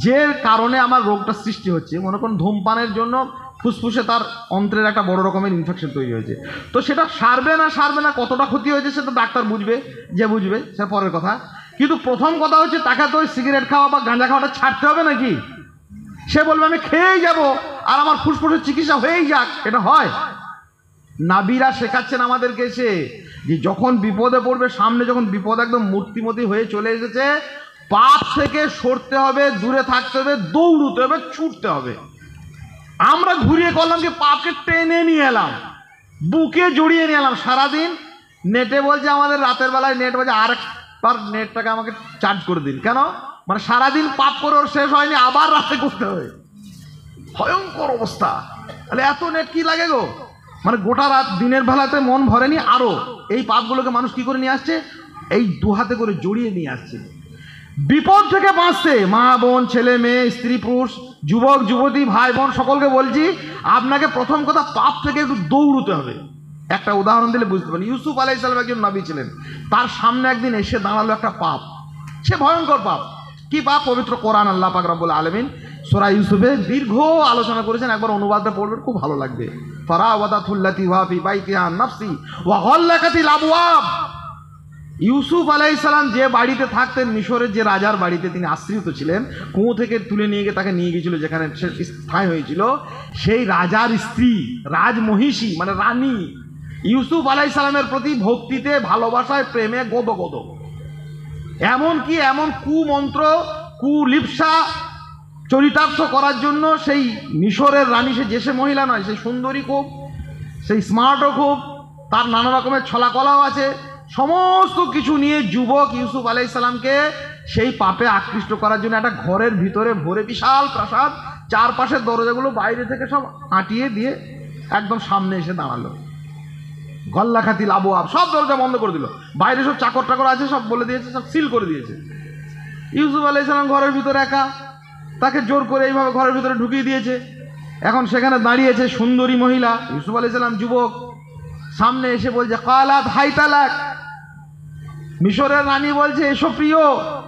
Speaker 1: যে কারণে আমার রোগটা সৃষ্টি হচ্ছে, মনে করুন ধূমপানের জন্য ফুসফুসে তার অন্ত্রের একটা বড় রকমের ইনফেকশন তৈরি হয়েছে, তো সেটা সারবে না কতটা ক্ষতি হয়েছে সেটা ডাক্তার বুঝবে, যে বুঝবে সে পরের কথা। কিন্তু প্রথম কথা হচ্ছে তাকে তো ওই সিগারেট খাওয়া বা গাঁজা খাওয়াটা ছাড়তে হবে নাকি? সে বলবে আমি খেয়েই যাব আর আমার ফুসফুসের চিকিৎসা হয়েই যাক, এটা হয়? নাবিরা শেখাচ্ছেন আমাদেরকে এসে যে যখন বিপদে পড়বে, সামনে যখন বিপদ একদম মূর্তিমতি হয়ে চলে এসেছে, পাপ থেকে সরতে হবে, দূরে থাকতে হবে, দৌড়তে হবে, ছুটতে হবে। আমরা ঘুরিয়ে করলাম কি, পাপকে টেনে নিয়ে এলাম, বুকে জড়িয়ে নিয়ে এলাম। সারাদিন নেটে বলছে আমাদের, রাতের বেলায় নেট বলছে আরেকবার নেটটাকে আমাকে চার্জ করে দিন। কেন? মানে সারাদিন পাপ করে ওর শেষ হয়নি, আবার রাতে করতে হবে। ভয়ঙ্কর অবস্থা। তাহলে এত নেট কি লাগে গো? মানে গোটা রাত দিনের বেলাতে মন ভরেনি, আরো এই পাপগুলোকে মানুষ কি করে নিয়ে আসছে, এই দু হাতে করে জড়িয়ে নিয়ে আসছে। বিপদ থেকে বাঁচতে মা বোন, ছেলে মেয়ে, স্ত্রী পুরুষ, যুবক যুবতী, ভাই বোন সকলকে বলছি, আপনাকে প্রথম কথা পাপ থেকে একটু দৌড়তে হবে। একটা উদাহরণ দিলে বুঝতে পারেন। ইউসুফ আলাইহিস সালাম একজন নবী ছিলেন, তার সামনে একদিন এসে দাঁড়ালো একটা পাপ, সে ভয়ঙ্কর পাপ। কি পাপ? পবিত্র কোরআন আল্লাহ পাক রব্বুল আলামিন সূরা ইউসুফে দীর্ঘ আলোচনা করেছেন, একবার অনুবাদটা পড়বেন, খুব ভালো লাগবে। ফারাওয়াদাতুল্লাতী ওয়া ফি বাইতিহা নাফসি ওয়া গাল্লাকাতিল আবওয়াব। ইউসুফ আলাইহিস সালাম যে বাড়িতে থাকতেন, মিশরের যে রাজার বাড়িতে তিনি আশ্রিত ছিলেন, কুয়ো থেকে তুলে নিয়ে গিয়ে তাকে নিয়ে গিয়েছিল যেখানে সে স্থায়ী হয়েছিল, সেই রাজার স্ত্রী, রাজমহিষী মানে রানী, ইউসুফ আলাইহিস সালামের প্রতি ভক্তিতে, ভালোবাসায়, প্রেমে গদগদ। এমনকি এমন কুমন্ত্র কুলিপ্সা চরিতার্থ করার জন্য সেই মিশরের রানী, সে যে মহিলা নয়, সেই সুন্দরী খুব, সেই স্মার্টও খুব, তার নানা রকমের ছলাকলাও আছে, সমস্ত কিছু নিয়ে যুবক ইউসুফ আলাইহিস সালামকে সেই পাপে আকৃষ্ট করার জন্য একটা ঘরের ভিতরে ভরে বিশাল প্রাসাদ, চারপাশের দরজাগুলো বাইরে থেকে সব আঁটিয়ে দিয়ে একদম সামনে এসে দাঁড়ালো। গল্লা খাতিল আবু আব, সব দরজা বন্ধ করে দিল, বাইরে সব চাকর টাকর আছে সব বলে দিয়েছে, সব সিল করে দিয়েছে। ইউসুফ আলাইহিস সালাম ঘরের ভিতরে একা, তাকে জোর করে এইভাবে ঘরের ভিতরে ঢুকিয়ে দিয়েছে। এখন সেখানে দাঁড়িয়েছে সুন্দরী মহিলা, ইউসুফ আলাইহিস সালাম যুবক, সামনে এসে বলছে কালাত হাইতালাক, মিশরের রানী বলছে এসো প্রিয়,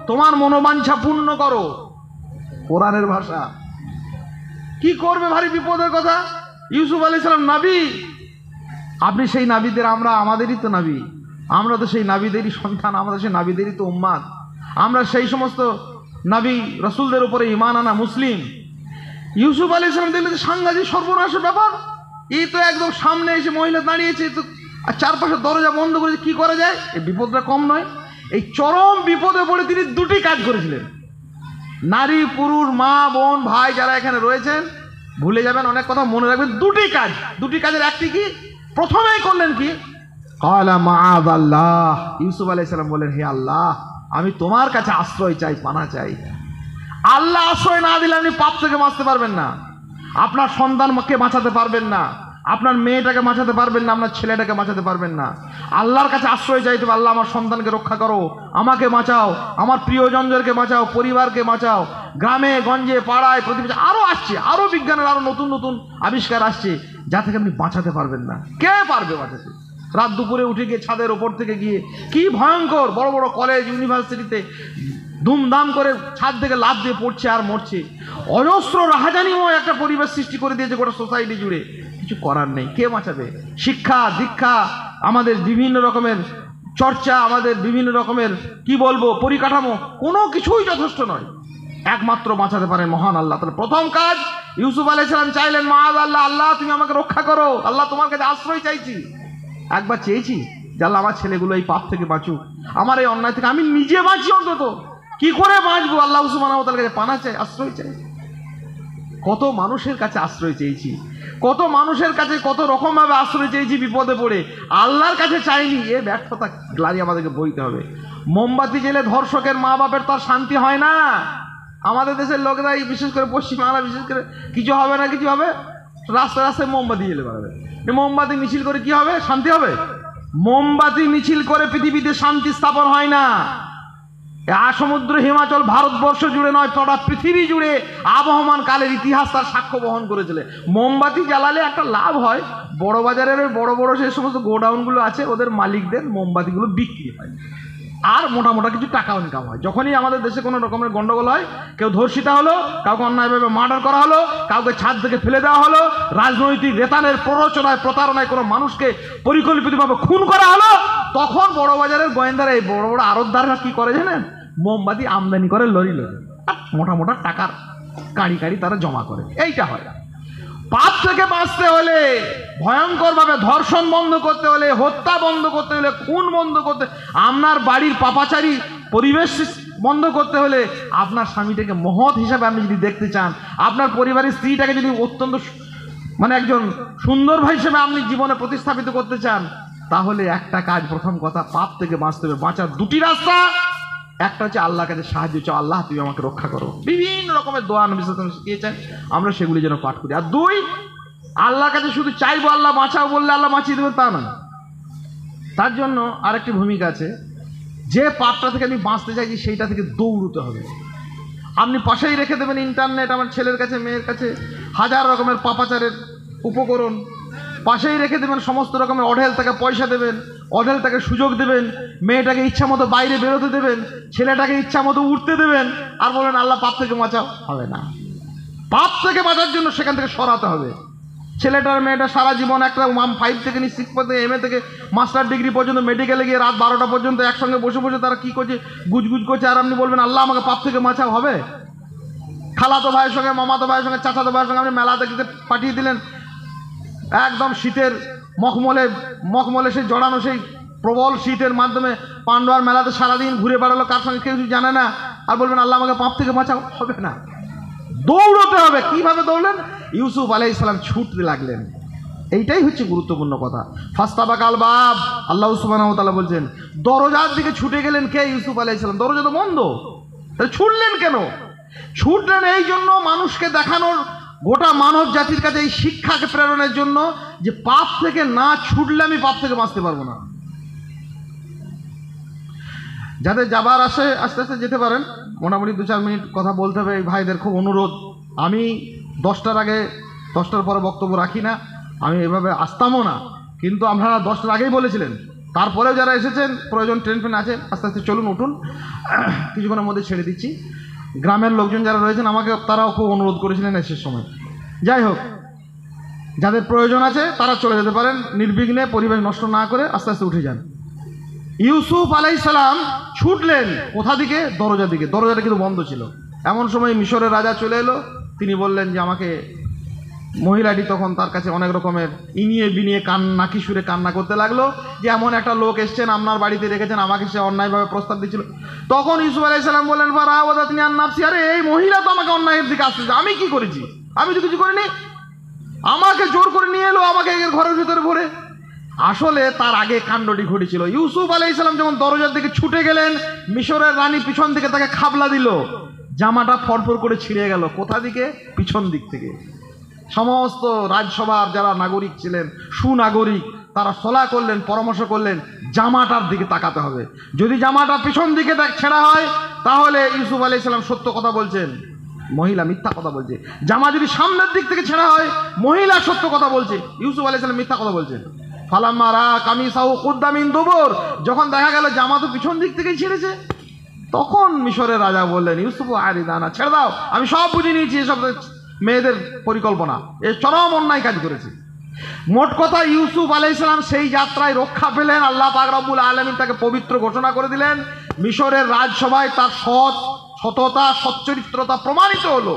Speaker 1: তোমার মনোবাঞ্ছা পূর্ণ করো। কোরআনের ভাষা। কি করবে, ভারী বিপদের কথা। ইউসুফ আলাইহিস সালাম নবী, আপনি সেই নাবিদের, আমরা আমাদেরই তো নাবি, আমরা তো সেই নাবিদেরই সন্তান, আমরা সেই নাবিদেরই তো উম্মাদ, আমরা সেই সমস্ত নাবি রসুলদের উপরে ঈমান আনা মুসলিম। ইউসুফ আলাইহিস সালাম দেখলেন সাংঘাতিক সর্বনাশের ব্যাপার, এই তো একদম সামনে এসে মহিলা দাঁড়িয়েছে, তো আর চারপাশে দরজা বন্ধ করেছে, কি করা যায়, এই বিপদটা কম নয়। এই চরম বিপদে পড়ে তিনি দুটি কাজ করেছিলেন। নারী পুরুষ মা বোন ভাই যারা এখানে রয়েছেন ভুলে যাবেন অনেক কথা, মনে রাখবেন দুটি কাজ, দুটি কাজের একটি কি, প্রথমেই করলেন কি, ক্বালা মাআযাল্লাহ, ইউসুফ আলাইহিস সালাম বলেন হে আল্লাহ আমি তোমার কাছে আশ্রয় চাই, পানা চাই। আল্লাহ আশ্রয় না দিলে আপনি পাপ থেকে বাঁচতে পারবেন না, আপনার সন্তানকে বাঁচাতে পারবেন না, আপনার মেয়েটাকে বাঁচাতে পারবেন না, আপনার ছেলেটাকে বাঁচাতে পারবেন না। আল্লাহর কাছে আশ্রয় চাইতে হবে, আল্লাহ আমার সন্তানকে রক্ষা করো, আমাকে বাঁচাও, আমার প্রিয়জনদেরকে বাঁচাও, পরিবারকে বাঁচাও। গ্রামে গঞ্জে পাড়ায় প্রতিবেশী আরও আসছে, আরও বিজ্ঞানের আরও নতুন নতুন আবিষ্কার আসছে যা থেকে আপনি বাঁচাতে পারবেন না। কে পারবে বাঁচাতে? রাত দুপুরে উঠে গিয়ে ছাদের ওপর থেকে গিয়ে কি ভয়ঙ্কর বড় বড় কলেজ ইউনিভার্সিটিতে ধুমধাম করে ছাদ থেকে লাফ দিয়ে পড়ছে আর মরছে। অজস্র রাহাজানিময় একটা পরিবেশ সৃষ্টি করে দিয়েছে গোটা সোসাইটি জুড়ে, কিছু করার নেই। কে বাঁচাবে? শিক্ষা দীক্ষা, আমাদের বিভিন্ন রকমের চর্চা, আমাদের বিভিন্ন রকমের কি বলবো পরিকাঠামো, কোনো কিছুই যথেষ্ট নয়। একমাত্র বাঁচাতে পারেন মহান আল্লাহ। তাহলে প্রথম কাজ ইউসুফ আলাইহিস সালাম চাইলেন মাআযাল্লাহ, আল্লাহ তুমি আমাকে রক্ষা করো, আল্লাহ তোমার কাছে আশ্রয় চাইছি। একবার চেয়েছি যে আল্লাহ আমার ছেলেগুলো এই পাপ থেকে বাঁচুক, আমার এই অন্যায় থেকে আমি নিজে বাঁচি, অন্তত কি করে বাঁচবো, আল্লাহ সুবহানাহু ওয়া তাআলার কাছে পানা চাই, আশ্রয় চাই। কত মানুষের কাছে আশ্রয় চেয়েছি, কত মানুষের কাছে কত রকমভাবে আশ্রয় চেয়েছি বিপদে পড়ে, আল্লাহর কাছে চাইনি। এ ব্যর্থতা গ্লানি আমাদেরকে বইতে হবে। মোমবাতি জেলে ধর্ষকের মা বাপের তার শান্তি হয় না। আমাদের দেশের লোকেরাই বিশেষ করে পশ্চিমবাংলা বিশেষ করে কিছু হবে না কিছু হবে, রাস্তায় রাস্তায় মোমবাতি জেলে বেড়াবে। মোমবাতি মিছিল করে কি হবে? শান্তি হবে? মোমবাতি মিছিল করে পৃথিবীতে শান্তি স্থাপন হয় না। সমুদ্র হিমাচল ভারতবর্ষ জুড়ে নয়, পুরো পৃথিবী জুড়ে আবহমান কালের ইতিহাস তার সাক্ষ্য বহন করেছিল। মোমবাতি জ্বালালে একটা লাভ হয়, বড় বাজারের ওই বড় বড় সেই সমস্ত গোডাউনগুলো আছে ওদের মালিকদের মোমবাতিগুলো বিক্রি হয় আর মোটা মোটা কিছু টাকাও ইনকাম হয়। যখনই আমাদের দেশে কোনো রকমের গন্ডগোল হয়, কেউ ধর্ষিতা হলো, কাউকে অন্যায়ভাবে মার্ডার করা হলো, কাউকে ছাদ থেকে ফেলে দেওয়া হলো, রাজনৈতিক রেতানের প্ররোচনায় প্রতারণায় কোনো মানুষকে পরিকল্পিতভাবে খুন করা হলো, তখন বড় বাজারের গোয়েন্দারা এই বড় বড় আড়তদাররা কি করে জানেন? মোমবাতি আমদানি করে লরি লরি, মোটা মোটা টাকার কাঁড়ি কাঁড়ি তারা জমা করে। এইটা হয়। পাপ থেকে বাঁচতে হলে, ভয়ঙ্করভাবে ধর্ষণ বন্ধ করতে হলে, হত্যা বন্ধ করতে হলে, খুন বন্ধ করতে, আপনার বাড়ির পাপাচারী পরিবেশ বন্ধ করতে হলে, আপনার স্বামীটাকে মহৎ হিসাবে আপনি যদি দেখতে চান, আপনার পরিবারের স্ত্রীটাকে যদি অত্যন্ত মানে একজন সুন্দর ভাই হিসেবে আপনি জীবনে প্রতিস্থাপিত করতে চান, তাহলে একটা কাজ, প্রথম কথা, পাপ থেকে বাঁচতে হবে। বাঁচার দুটি রাস্তা, একটা হচ্ছে আল্লাহর কাছে সাহায্য চাও, আল্লাহ তুমি আমাকে রক্ষা করো। বিভিন্ন রকমের দোয়া নবী সাল্লাল্লাহু আলাইহি ওয়াসাল্লাম শিখিয়েছেন, আমরা সেগুলি যেন পাঠ করি। আর দুই, আল্লাহর কাছে শুধু চাইবো আল্লাহ বাঁচাও বললে আল্লাহ বাঁচিয়ে দেবে তা না। তার জন্য আরেকটি ভূমিকা আছে, যে পাপটা থেকে আমি বাঁচতে চাইছি সেইটা থেকে দৌড়তে হবে। আপনি পাশেই রেখে দেবেন ইন্টারনেট, আমার ছেলের কাছে মেয়ের কাছে হাজার রকমের পাপাচারের উপকরণ, পাশেই রেখে দেবেন সমস্ত রকমের অঢেল তাকে পয়সা দেবেন, অঢেল তাকে সুযোগ দেবেন, মেয়েটাকে ইচ্ছা মতো বাইরে বেরোতে দেবেন, ছেলেটাকে ইচ্ছা মতো উঠতে দেবেন, আর বলেন আল্লাহ পাপ থেকে বাঁচাও। হবে না। পাপ থেকে বাঁচার জন্য সেখান থেকে সরাতে হবে। ছেলেটার মেয়েটা সারা জীবন একটা 5 থেকে 6 থেকে MA থেকে মাস্টার ডিগ্রি পর্যন্ত মেডিকেলে গিয়ে রাত 12টা পর্যন্ত একসঙ্গে বসে বসে তারা কি করছে, গুজগুজ করছে, আর আপনি বলবেন আল্লাহ আমাকে পাপ থেকে বাঁচাও। হবে? খালাতো ভাইয়ের সঙ্গে, মামাতো ভাইয়ের সঙ্গে, চাচাতো ভাইয়ের সঙ্গে আপনি মেলা দেখতে পাঠিয়ে দিলেন, একদম শীতের মখমলে সেই জড়ানো সেই প্রবল শীতের মাধ্যমে পান্ডুয়ার মেলাতে সারাদিন ঘুরে বেড়ালো, কার সঙ্গে কেউ কিছু জানে না, আর বলবেন আল্লাহ আমাকে পাপ থেকে বাঁচাও, হবে না। দৌড়তে হবে। কিভাবে দৌড়লেন? ইউসুফ আলাইহিস সালাম ছুটতে লাগলেন। এইটাই হচ্ছে গুরুত্বপূর্ণ কথা। ফাস্তাবাকাল বাব, আল্লাহ সুবহানাহু ওয়া তাআলা বলছেন দরজার দিকে ছুটে গেলেন কে? ইউসুফ আলাইহিস সালাম। দরজা তো বন্ধ, তাহলে ছুটলেন কেন? ছুটলেন এই জন্য, মানুষকে দেখানোর, গোটা মানব জাতির কাছে এই শিক্ষাকে প্রেরণের জন্য যে পাপ থেকে না ছুটলে আমি পাপ থেকে বাঁচতে পারবো না। যাদের যাবার আসে আস্তে আস্তে যেতে পারেন, মোটামুটি 2-4 মিনিট কথা বলতে হবে। এই ভাইদের খুব অনুরোধ, আমি 10টার আগে 10টার পরে বক্তব্য রাখি না, আমি এভাবে আসতামও না, কিন্তু আপনারা 10টার আগেই বলেছিলেন। তারপরেও যারা এসেছেন, প্রয়োজন ট্রেন ফেন আছে, আস্তে আস্তে চলুন, উঠুন, কিছুক্ষণের মধ্যে ছেড়ে দিচ্ছি। গ্রামের লোকজন যারা রয়েছেন আমাকে তারাও খুব অনুরোধ করেছিলেন এসের সময়। যাই হোক, যাদের প্রয়োজন আছে তারা চলে যেতে পারেন, নির্বিঘ্নে, পরিবেশ নষ্ট না করে আস্তে আস্তে উঠে যান। ইউসুফ আলাইহিস সালাম ছুটলেন কোথা দিকে? দরজার দিকে। দরজাটা কিন্তু বন্ধ ছিল। এমন সময় মিশরের রাজা চলে এলো। তিনি বললেন যে আমাকে, মহিলাটি তখন তার কাছে অনেক রকমের ইনিয়ে বিনিয়ে নাকি সুরে কান্না করতে লাগলো যে এমন একটা লোক এসছেন, আপনার বাড়িতে রেখেছেন, আমাকে সে অন্যায়ভাবে প্রস্তাব দিচ্ছিল। তখন ইউসুফ আলাইহিস সালাম বললেন ফারাওয়াদাতনি আন নাফসি, আরে এই মহিলা তো আমাকে অন্যায়ের দিকে আসতেছে, আমি কি করেছি? আমি তো কিছু করিনি, আমাকে জোর করে নিয়ে এলো, আমাকে এর ঘরের ভিতরে ভরে। আসলে তার আগে কাণ্ডটি ঘটেছিল। ইউসুফ আলাইহিস সালাম যখন দরজার দিকে ছুটে গেলেন, মিশরের রানী পিছন থেকে তাকে খাবলা দিল, জামাটা ফরফর করে ছিঁড়ে গেল। কোথা দিকে? পিছন দিক থেকে। সমস্ত রাজসভার যারা নাগরিক ছিলেন, সুনাগরিক, তারা সলাহ করলেন, পরামর্শ করলেন জামাটার দিকে তাকাতে হবে। যদি জামাটা পিছন দিকে ছেঁড়া হয় তাহলে ইউসুফ আলাইহিস সালাম সত্য কথা বলছেন, মহিলা মিথ্যা কথা বলছে। জামা যদি সামনের দিক থেকে ছেঁড়া হয়, মহিলা সত্য কথা বলছে, ইউসুফ আলাইহিস সালাম মিথ্যা কথা বলছেন। ফালাম্মা রা কামিসাহু কুদ্দা মিন দুবুর, যখন দেখা গেল জামা তো পিছন দিক থেকেই ছিঁড়েছে, তখন মিশরের রাজা বললেন ইউসুফ আরিদানা, ছেড়ে দাও, আমি সব বুঝে নিয়েছি, এসব মেয়েদের পরিকল্পনা, এ চরম অন্যায় কাজ করেছে। মোট কথা ইউসুফ আলাইহিস সালাম সেই যাত্রায় রক্ষা পেলেন। আল্লাহ পাক রব্বুল আলামিন তাকে পবিত্র ঘোষণা করে দিলেন। মিশরের রাজসভায় তার সততা, সচ্চরিত্রতা প্রমাণিত হলো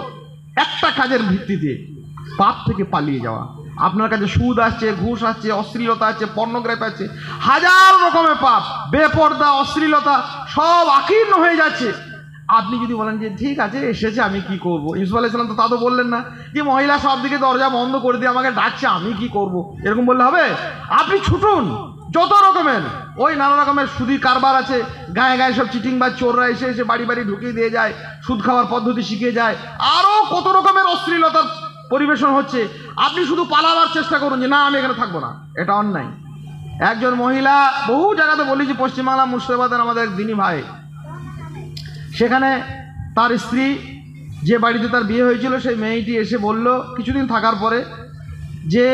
Speaker 1: একটা কাজের ভিত্তিতে, পাপ থেকে পালিয়ে যাওয়া। আপনার কাছে সুদ আসছে, ঘুষ আসছে, অশ্লীলতা আছে, পর্নোগ্রাফি আছে, হাজার রকমের পাপ, বেপর্দা, অশ্লীলতা সব আকীর্ণ হয়ে যাচ্ছে। আপনি যদি বলেন যে ঠিক আছে এসেছে, আমি কি করব? ইউসুফ আলাইহিস সালাম তো তা তো বললেন না যে মহিলা সব দিকে দরজা বন্ধ করে দিয়ে আমাকে ডাকছে, আমি কি করব, এরকম বললে হবে? আপনি ছুটুন। যত রকমের ওই নানা রকমের সুদী কারবার আছে, গায়ে গায়ে সব চিটিং বা চোররা এসে এসে বাড়ি বাড়ি ঢুকিয়ে দিয়ে যায়, সুদ খাওয়ার পদ্ধতি শিখিয়ে যায়, আরও কত রকমের অশ্লীলতার পরিবেশন হচ্ছে। আপনি শুধু পালাবার চেষ্টা করুন যে না আমি এখানে থাকবো না, এটা অন্যায়। একজন মহিলা, বহু জায়গাতে বলেছি, পশ্চিমবাংলা মুর্শিদাবাদের আমাদের এক দিনী ভাই, সেখানে তার স্ত্রী, যে বাড়িতে তার বিয়ে হয়েছিল, সেই মেয়েটি এসে বলল কিছুদিন থাকার পরে যে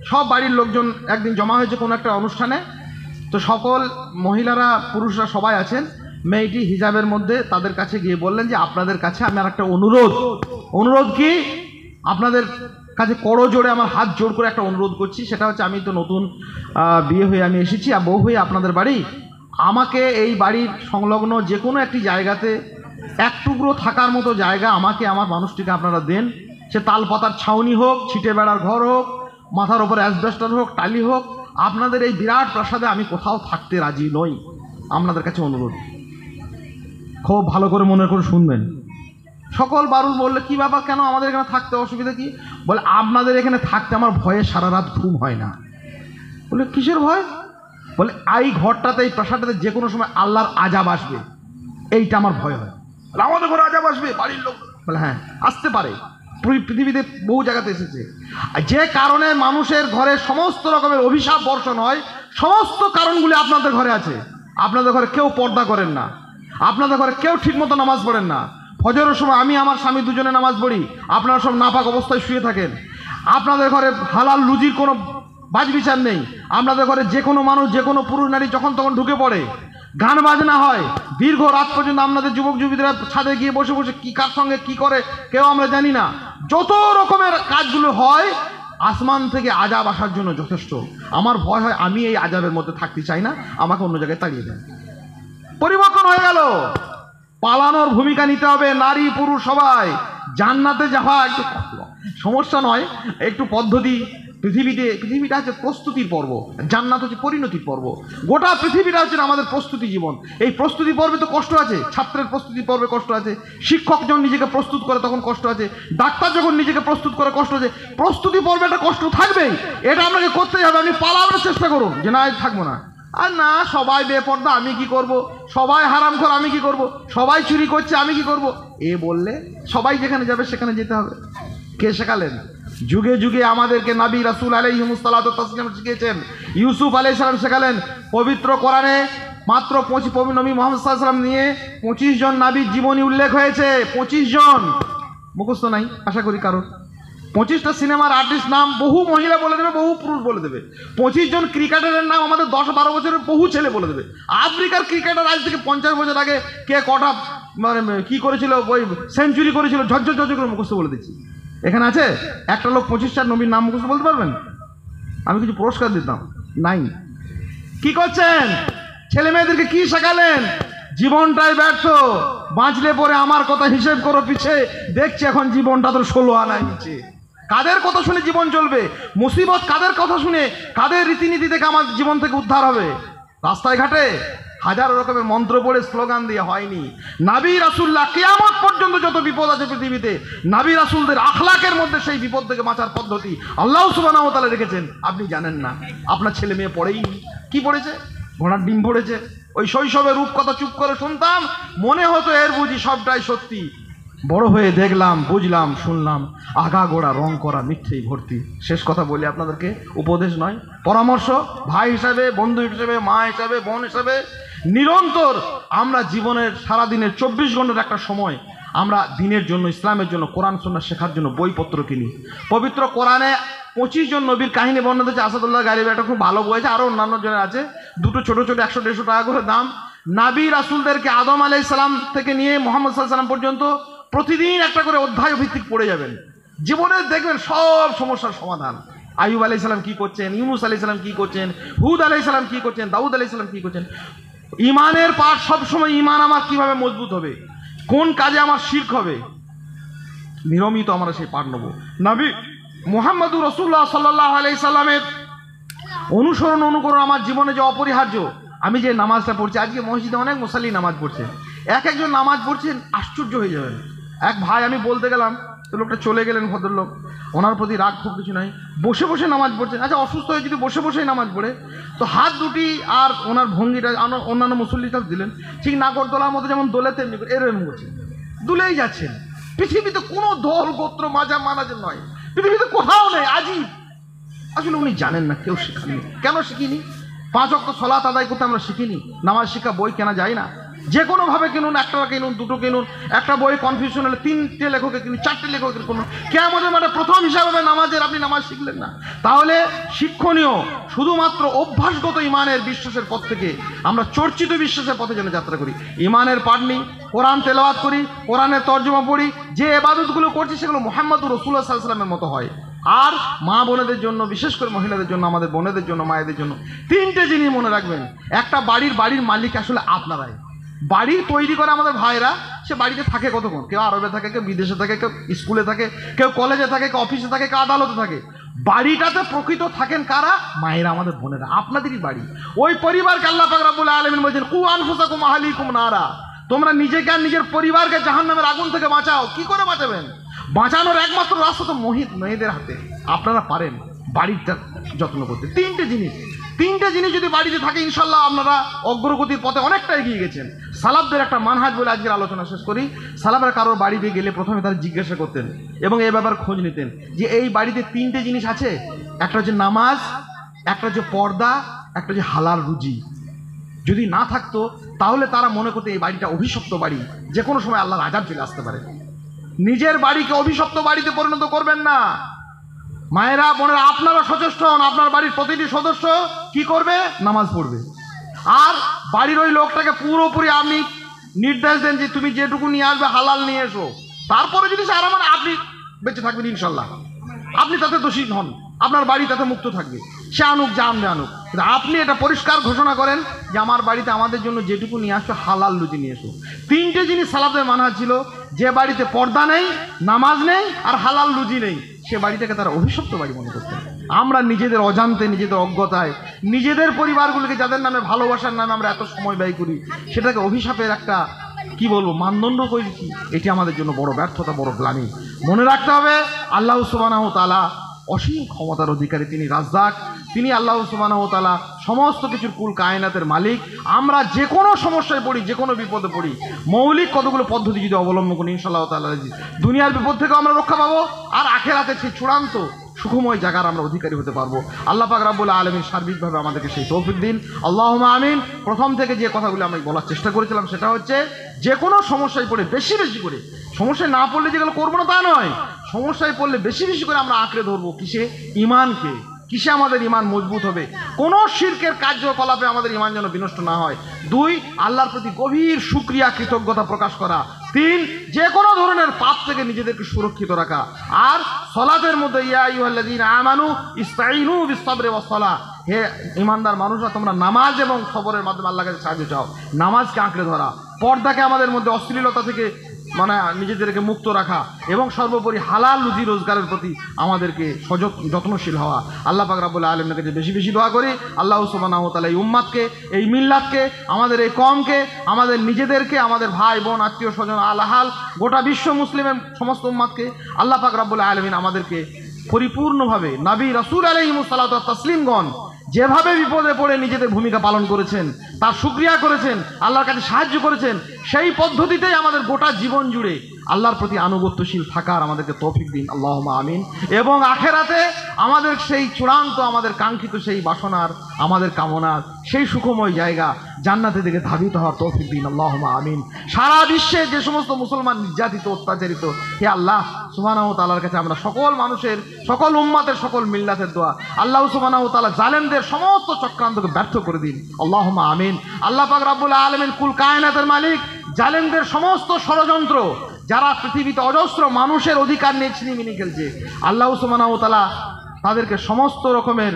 Speaker 1: সব বাড়ির লোকজন একদিন জমা হয়েছে কোনো একটা অনুষ্ঠানে, তো সকল মহিলারা, পুরুষরা সবাই আছেন। মেয়েটি হিজাবের মধ্যে তাদের কাছে গিয়ে বললেন যে আপনাদের কাছে আমার একটা অনুরোধ কি? আপনাদের কাছে করো জোরে, আমার হাত জোর করে একটা অনুরোধ করছি, সেটা হচ্ছে আমি তো নতুন বিয়ে হয়ে আমি এসেছি আর বউ হয়ে আপনাদের বাড়ি, আমাকে এই বাড়ির সংলগ্ন যে কোনো একটি জায়গাতে এক টুকরো থাকার মতো জায়গা আমাকে, আমার মানুষটিকে আপনারা দেন। সে তালপাতার ছাউনি হোক, ছিটে বেড়ার ঘর হোক, মাথার ওপর অ্যাসবেস্টার হোক, টালি হোক, আপনাদের এই বিরাট প্রাসাদে আমি কোথাও থাকতে রাজি নই, আপনাদের কাছে অনুরোধ। খুব ভালো করে মনে করে শুনবেন। সকল বারুল বললে কি ব্যাপার, কেন আমাদের এখানে থাকতে অসুবিধা কি? বলে আপনাদের এখানে থাকতে আমার ভয়ে সারা রাত ঘুম হয় না। বলে কিসের ভয়? বলে এই ঘরটাতে, এই প্রাসাদটাতে যে কোনো সময় আল্লাহর আযাব আসবে, এইটা আমার ভয় হয়। বলে আমাদের ঘরে আযাব আসবে? বাড়ির লোক বলে হ্যাঁ আসতে পারে, পৃথিবীতে বহু জায়গাতে এসেছে। যে কারণে মানুষের ঘরে সমস্ত রকমের অভিশাপ বর্ষণ হয়, সমস্ত কারণগুলি আপনাদের ঘরে আছে। আপনাদের ঘরে কেউ পর্দা করেন না, আপনাদের ঘরে কেউ ঠিকমতো নামাজ পড়েন না, ফজরের সময় আমি আমার স্বামী দুজনে নামাজ পড়ি, আপনারা সব নাপাক অবস্থায় শুয়ে থাকেন। আপনাদের ঘরে হালাল রুজির কোনো বাজবিচার নেই। আপনাদের ঘরে যে কোনো মানুষ, যে কোনো পুরুষ নারী যখন তখন ঢুকে পড়ে, গান বাজনা হয়, দীর্ঘ রাত পর্যন্ত আপনাদের যুবক যুবতীরা ছাদে গিয়ে বসে বসে কি কার সঙ্গে কি করে কেউ আমরা জানি না। যত রকমের কাজগুলো হয় আসমান থেকে আযাব আসার জন্য যথেষ্ট। আমার ভয় হয় আমি এই আযাবের মধ্যে থাকতে চাই না, আমাকে অন্য জায়গায় তাড়িয়ে দেন। পরিবর্তন হয়ে গেল। পালানোর ভূমিকা নিতে হবে, নারী পুরুষ সবাই। জান্নাতে যাওয়া একটু সমস্যা নয়, একটু পদ্ধতি পৃথিবীটা হচ্ছে প্রস্তুতির পর্ব, জান্নাত হচ্ছে পরিণতির পর্ব। গোটা পৃথিবীটা হচ্ছে আমাদের প্রস্তুতি জীবন। এই প্রস্তুতি পর্বে তো কষ্ট আছে, ছাত্রের প্রস্তুতি পর্বে কষ্ট আছে, শিক্ষক যখন নিজেকে প্রস্তুত করে তখন কষ্ট আছে, ডাক্তার যখন নিজেকে প্রস্তুত করে কষ্ট আছে। প্রস্তুতি পর্বে একটা কষ্ট থাকবেই, এটা আপনাকে করতেই হবে। আপনি পালানোর চেষ্টা করুন যে না থাকবো না, আর না সবাই বেপর্দা আমি কি করব, সবাই হারামখোর আমি কি করব, সবাই চুরি করছে আমি কি করব, এ বললে সবাই যেখানে যাবে সেখানে যেতে হবে। কে শেখালেন? যুগে যুগে আমাদেরকে নবী রাসূল আলাইহিস সালাতু ওয়াস সালাম শিখিয়েছেন। ইউসুফ আলাইহিস সালাম শেখালেন। পবিত্র কোরআনে মাত্র নবী মুহাম্মদ সাল্লাল্লাহু আলাইহি ওয়াসাল্লাম নিয়ে 25 জন নবীর জীবনী উল্লেখ হয়েছে। 25 জন, মুখস্থ নাই আশা করি কারণ। 25টা সিনেমার আর্টিস্ট নাম বহু মহিলা বলে দেবে, বহু পুরুষ বলে দেবে। 25 জন ক্রিকেটারের নাম আমাদের 10-12 বছরের বহু ছেলে বলে দেবে। আফ্রিকার ক্রিকেটার আজ থেকে 50 বছর আগে কে কটা মানে কি করেছিল, ওই সেঞ্চুরি করেছিল, ঝরঝর ঝরঝর করে মুখস্থ বলে দিচ্ছি। এখানে আছে একটা লোক 25টা নবীর নাম মুখস্থ বলতে পারবেন? আমি কিছু পুরস্কার দিতাম, নাই। কি করছেন? ছেলে মেয়েদেরকে কি শেখালেন? জীবনটাই ব্যর্থ, বাঁচলে পরে আমার কথা হিসেব করো পিছে, দেখছি এখন জীবনটা তো 16 আনায় নিচে। কাদের কথা শুনে জীবন চলবে? মুসিবত কাদের কথা শুনে, কাদের রীতিনীতি থেকে আমার জীবন থেকে উদ্ধার হবে? রাস্তায় ঘাটে হাজার রকমের মন্ত্র পড়ে স্লোগান দিয়ে হয়নি। নবী রাসূলুল্লাহ কিয়ামত পর্যন্ত যত বিপদ আছে পৃথিবীতে, নবী রাসূলদের আখলাকের মধ্যে সেই বিপদ থেকে বাঁচার পদ্ধতি আল্লাহ সুবহানাহু ওয়া তাআলা রেখেছেন। আপনি জানেন না, আপনার ছেলে মেয়ে পড়েইনি। কি পড়েছে? ঘোড়ার ডিম পড়েছে। ওই শৈশবে রূপ কথা চুপ করে শুনতাম, মনে হতো এর বুঝি সবটাই সত্যি। বড় হয়ে দেখলাম, বুঝলাম, শুনলাম, আগাগোড়া রং করা মিথ্যেই ভর্তি। শেষ কথা বলি আপনাদেরকে, উপদেশ নয়, পরামর্শ। ভাই হিসাবে, বন্ধু হিসেবে, মা হিসাবে, বোন হিসাবে নিরন্তর আমরা জীবনের সারাদিনের 24 ঘন্টার একটা সময় আমরা দিনের জন্য, ইসলামের জন্য, কোরআন সুন্নাহ শেখার জন্য বইপত্র কিনি। পবিত্র কোরআনে 25 জন নবীর কাহিনী বর্ণনা হচ্ছে। আসাদুল্লাহ গালিব একটা খুব ভালো বই আছে, আরও অন্যান্য জনের আছে। দুটো ছোট ছোট 100-150 টাকা করে দাম। নবী রাসূলদেরকে আদম আলাইহিস সালাম থেকে নিয়ে মুহাম্মদ সাল্লাল্লাহু আলাইহি সাল্লাম পর্যন্ত প্রতিদিন একটা করে অধ্যায় ভিত্তিক পড়ে যাবেন। জীবনে দেখবেন সব সমস্যার সমাধান। আইয়ুব আলাইহিস সালাম কি করছেন, ইউনূস আলাইহিস সালাম কি করছেন, হুদ আলাইহিস সালাম কি করছেন, দাউদ আলাইহিস সালাম কি করছেন। ইমানের পাঠ সবসময়, ইমান আমার কিভাবে মজবুত হবে, কোন কাজে আমার শিরক হবে, নিয়মিত আমরা সেই পাঠ নেব। নবী মুহাম্মদুর রাসূলুল্লাহ সাল্লাল্লাহু আলাইহি সাল্লামের অনুসরণ অনুকরণ আমার জীবনে যে অপরিহার্য। আমি যে নামাজটা পড়ছি, আজকে মসজিদে অনেক মুসাল্লি নামাজ পড়ছে, এক একজন নামাজ পড়ছেন, আশ্চর্য হয়ে যাবেন। এক ভাই আমি বলতে গেলাম, তো লোকটা চলে গেলেন, ভদ্রলোক, ওনার প্রতি রাগ খুব কিছু নাই, বসে বসে নামাজ পড়ছেন। আচ্ছা, অসুস্থ হয়ে যদি বসে বসেই নামাজ পড়ে, তো হাত দুটি আর ওনার ভঙ্গিটা অন্যান্য মুসল্লিটা দিলেন ঠিক নাগর দোলার মতো যেমন দোলে তেমনি করে এরকম করছেন, দুলেই যাচ্ছেন। পৃথিবীতে কোনো দল গোত্র মাজা মানাজের নয়, পৃথিবীতে কোথাও নেই, আজিব। আসলে উনি জানেন না, কেউ শিখাননি। কেন শিখিনি? 5 ওয়াক্ত সালাত আদায় করতে আমরা শিখিনি। নামাজ শিক্ষা বই কেনা যায় না, যে কোনোভাবে কিনুন, 1 টাকা কিনুন, 2টো কিনুন। একটা বই কনফিউশন হলে 3টে লেখকে কিনুন, 4টে লেখকের কিনুন। কিয়ামতের মাঠে প্রথম হিসাবে হবে নামাজের, আপনি নামাজ শিখলেন না। তাহলে শিক্ষণীয় শুধুমাত্র অভ্যাসগত ইমানের বিশ্বাসের পথ থেকে আমরা চর্চিত বিশ্বাসের পথে যেন যাত্রা করি। ইমানের পাঠ নিই, কোরআন তেলাওয়াত করি, কোরআনের তর্জমা পড়ি, যে ইবাদতগুলো করছি সেগুলো মুহাম্মদুর রাসূলুল্লাহ সাল্লাল্লাহু আলাইহি ওয়াসাল্লামের মতো হয়। আর মা বোনেদের জন্য, বিশেষ করে মহিলাদের জন্য, আমাদের বোনেদের জন্য, মায়েদের জন্য 3টে জিনিস মনে রাখবেন। একটা, বাড়ির মালিক আসলে আপনারাই। বাড়ি তৈরি করে আমাদের ভাইরা, সে বাড়িতে থাকে কতক্ষণ, কেউ আরবে থাকে, কেউ বিদেশে থাকে, কেউ স্কুলে থাকে, কেউ কলেজে থাকে, কেউ অফিসে থাকে, কেউ আদালতে থাকে। বাড়িটাতে প্রকৃত থাকেন কারা? মায়েরা, আমাদের বোনেরা, আপনাদেরই বাড়ি। ওই পরিবারকে আল্লাহ পাক রব্বুল আলামিন বলেছেন, কু আনফুসাকুম আহলিকুম নারা, তোমরা নিজেকে আর নিজের পরিবারকে জাহান্নামের আগুন থেকে বাঁচাও। কি করে বাঁচাবেন? বাঁচানোর একমাত্র রাস্তা তো মেয়েদের হাতে। আপনারা পারেন বাড়িটা যত্ন করতে। 3টে জিনিস যদি বাড়িতে থাকে, ইনশাল্লাহ আপনারা অগ্রগতির পথে অনেকটা এগিয়ে গেছেন। সালাফদের একটা মানহাজ বলে আজকের আলোচনা শেষ করি। সালাফরা কারোর বাড়িতে গেলে প্রথমে তারা জিজ্ঞাসা করতেন এবং এই ব্যাপারে খোঁজ নিতেন যে এই বাড়িতে 3টে জিনিস আছে, একটা হচ্ছে নামাজ, একটা হচ্ছে পর্দা, একটা হচ্ছে হালাল রুজি। যদি না থাকতো তাহলে তারা মনে করতো এই বাড়িটা অভিশপ্ত বাড়ি, যে কোনো সময় আল্লাহর আযাব চলে আসতে পারে। নিজের বাড়িকে অভিশপ্ত বাড়িতে পরিণত করবেন না। মায়েরা, বোনেরা, আপনারা সচেষ্ট হন। আপনার বাড়ির প্রতিটি সদস্য কি করবে? নামাজ পড়বে। আর বাড়ির ওই লোকটাকে পুরোপুরি আপনি নির্দেশ দেন যে তুমি যেটুকু নিয়ে আসবে হালাল নিয়ে এসো। তারপরে যদি সে আরাম, আপনি বেঁচে থাকবেন ইনশাল্লাহ, আপনি তাতে দোষী হন, আপনার বাড়ি তাতে মুক্ত থাকবে। সে আনুক, জাম আনুক, কিন্তু আপনি এটা পরিষ্কার ঘোষণা করেন যে আমার বাড়িতে আমাদের জন্য যেটুকু নিয়ে আসো হালাল রুজি নিয়ে এসো। 3টে জিনিস সালাফদের মানহাজ ছিল। যে বাড়িতে পর্দা নেই, নামাজ নেই আর হালাল রুজি নেই, সে বাড়িটাকে তারা অভিশপ্ত বাড়ি মনে করতেন। আমরা নিজেদের অজান্তে, নিজেদের অজ্ঞতায়, নিজেদের পরিবারগুলোকে যাদের নামে ভালোবাসার নামে আমরা এত সময় ব্যয় করি, সেটাকে অভিশাপের একটা কি বলবো মানদণ্ড করেছি। এটি আমাদের জন্য বড় ব্যর্থতা, বড় গ্লানি। মনে রাখতে হবে আল্লাহ সুবহানাহু ওয়া তাআলা অসীম ক্ষমতার অধিকারী, তিনি রাজ্জাক, তিনি আল্লাহ সুবহানাহু ওয়া তাআলা সমস্ত কিছুর কুল কায়নাতের মালিক। আমরা যে কোনো সমস্যায় পড়ি, যে কোনো বিপদে পড়ি, মৌলিক কতগুলো পদ্ধতি যদি অবলম্বন করি, ইনশাআল্লাহ তাআলা দুনিয়ার বিপদ থেকেও আমরা রক্ষা পাবো, আর আখিরাতের সেই চূড়ান্ত সুখময় জায়গার আমরা অধিকারী হতে পারবো। আল্লাহ পাক রব্বুল আলামিন সার্বিকভাবে আমাদেরকে সেই তৌফিক দিন, আল্লাহুম্মা আমিন। প্রথম থেকে যে কথাগুলো আমি বলার চেষ্টা করেছিলাম সেটা হচ্ছে, যে কোনো সমস্যায় পড়ে বেশি বেশি করে, সমস্যায় না পড়লে যেগুলো করবো না তা নয়, সমস্যায় পড়লে বেশি বেশি করে আমরা আঁকড়ে ধরবো কিসে? ইমানকে। কিসে আমাদের ইমান মজবুত হবে? কোনো শিরকের কার্যকলাপে আমাদের ইমান যেন বিনষ্ট না হয়। 2, আল্লাহর প্রতি গভীর শুকরিয়া, কৃতজ্ঞতা প্রকাশ করা। 3, যে কোনো ধরনের পাপ থেকে নিজেদেরকে সুরক্ষিত রাখা। আর সলাতের মধ্যে ইয়া আইয়ুহাল্লাযীনা আমানু ইসতাঈনু বিস-সাবরি ওয়াস-সালাহ, হে ঈমানদার মানুষরা, তোমরা নামাজ এবং সবরের মাধ্যমে আল্লাহর কাছে সাহায্য চাও। নামাজকে আঁকড়ে ধরা, পর্দাকে আমাদের মধ্যে অশ্লীলতা থেকে নিজেদেরকে মুক্ত রাখা, এবং সর্বোপরি হালাল রুজি রোজগারের প্রতি আমাদেরকে যত্নশীল হওয়া। আল্লাহ পাক রব্বুল আলামিনের কাছে বেশি বেশি দোয়া করি, আল্লাহ সুবহানাহু ওয়া তাআলা এই উম্মাতকে, এই মিল্লাতকে, আমাদের এই কওমকে, আমাদের নিজেদেরকে, আমাদের ভাই বোন, আত্মীয় স্বজন, আলাহাল গোটা বিশ্ব মুসলিমের সমস্ত উম্মাতকে আল্লাহ পাক রব্বুল আলামিন আমাদেরকে পরিপূর্ণভাবে নবী রাসূল আলাইহিস সালাতু ওয়াত তাসলিমগণ যেভাবে বিপদে পড়ে নিজেদের ভূমিকা পালন করেছেন, তার শুকরিয়া করেছেন, আল্লাহর কাছে সাহায্য করেছেন, সেই পদ্ধতিতেই আমাদের গোটা জীবন জুড়ে আল্লাহর প্রতি আনুগত্যশীল থাকার আমাদেরকে তৌফিক দিন, আল্লাহুম্মা আমিন। এবং আখেরাতে আমাদের সেই চূড়ান্ত, আমাদের কাঙ্ক্ষিত সেই বাসনার, আমাদের কামনার সেই সুখময় জায়গা জান্নাতের দিকে ধাবিত হওয়ার তৌফিক দিন, আল্লাহুম্মা আমিন। সারা বিশ্বে যে সমস্ত মুসলমান নির্যাতিত, অত্যাচারিত, হে আল্লাহ সুবহানাহু ওয়া তাআলার কাছে আমরা সকল মানুষের, সকল উম্মাতের, সকল মিল্লাতের দোয়া, আল্লাহ সুবহানাহু ওয়া তাআলা জালেমদের সমস্ত চক্রান্তকে ব্যর্থ করে দিন, আল্লাহুম্মা আমিন। আল্লাহ পাক রব্বুল আলামিন কুল কায়নাতের মালিক, জালেমদের সমস্ত ষড়যন্ত্র, যারা পৃথিবীতে অজস্র মানুষের অধিকার নিয়ে ছিনিমিনি খেলছে, আল্লাহ সুবহানাহু ওয়া তাআলা তাদেরকে সমস্ত রকমের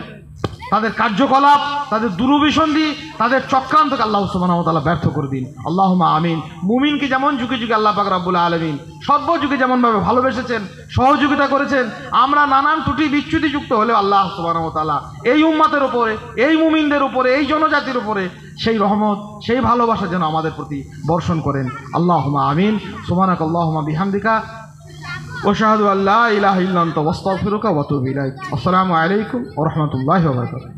Speaker 1: তাদের কার্যকলাপ, তাদের দুরভিসন্ধি, তাদের চক্রান্তকে আল্লাহ সুবহানাহু ওয়া তাআলা ব্যর্থ করে দিন, আল্লাহুম্মা আমিন। মুমিনকে যেমন যুগে যুগে আল্লাহ পাক রব্বুল আলামিন সর্বযুগে যেমনভাবে ভালোবেসেছেন, সহযোগিতা করেছেন, আমরা নানান ত্রুটি বিচ্যুতিযুক্ত হলেও আল্লাহ সুবহানাহু ওয়া তাআলা এই উম্মাতের উপরে, এই মুমিনদের উপরে, এই জনজাতির উপরে সেই রহমত, সেই ভালোবাসা যেন আমাদের প্রতি বর্ষণ করেন, আল্লাহুম্মা আমিন। সুবহানাকাল্লাহুম্মা বিহামদিকা ওয়াশহাদু আল্লা ইলাহা ইল্লা আনতা ওয়াস্তাগফিরুকা ওয়া আতুবু ইলাইক। আসসালামু আলাইকুম ওয়া রাহমাতুল্লাহি ওয়া বারাকাতুহু।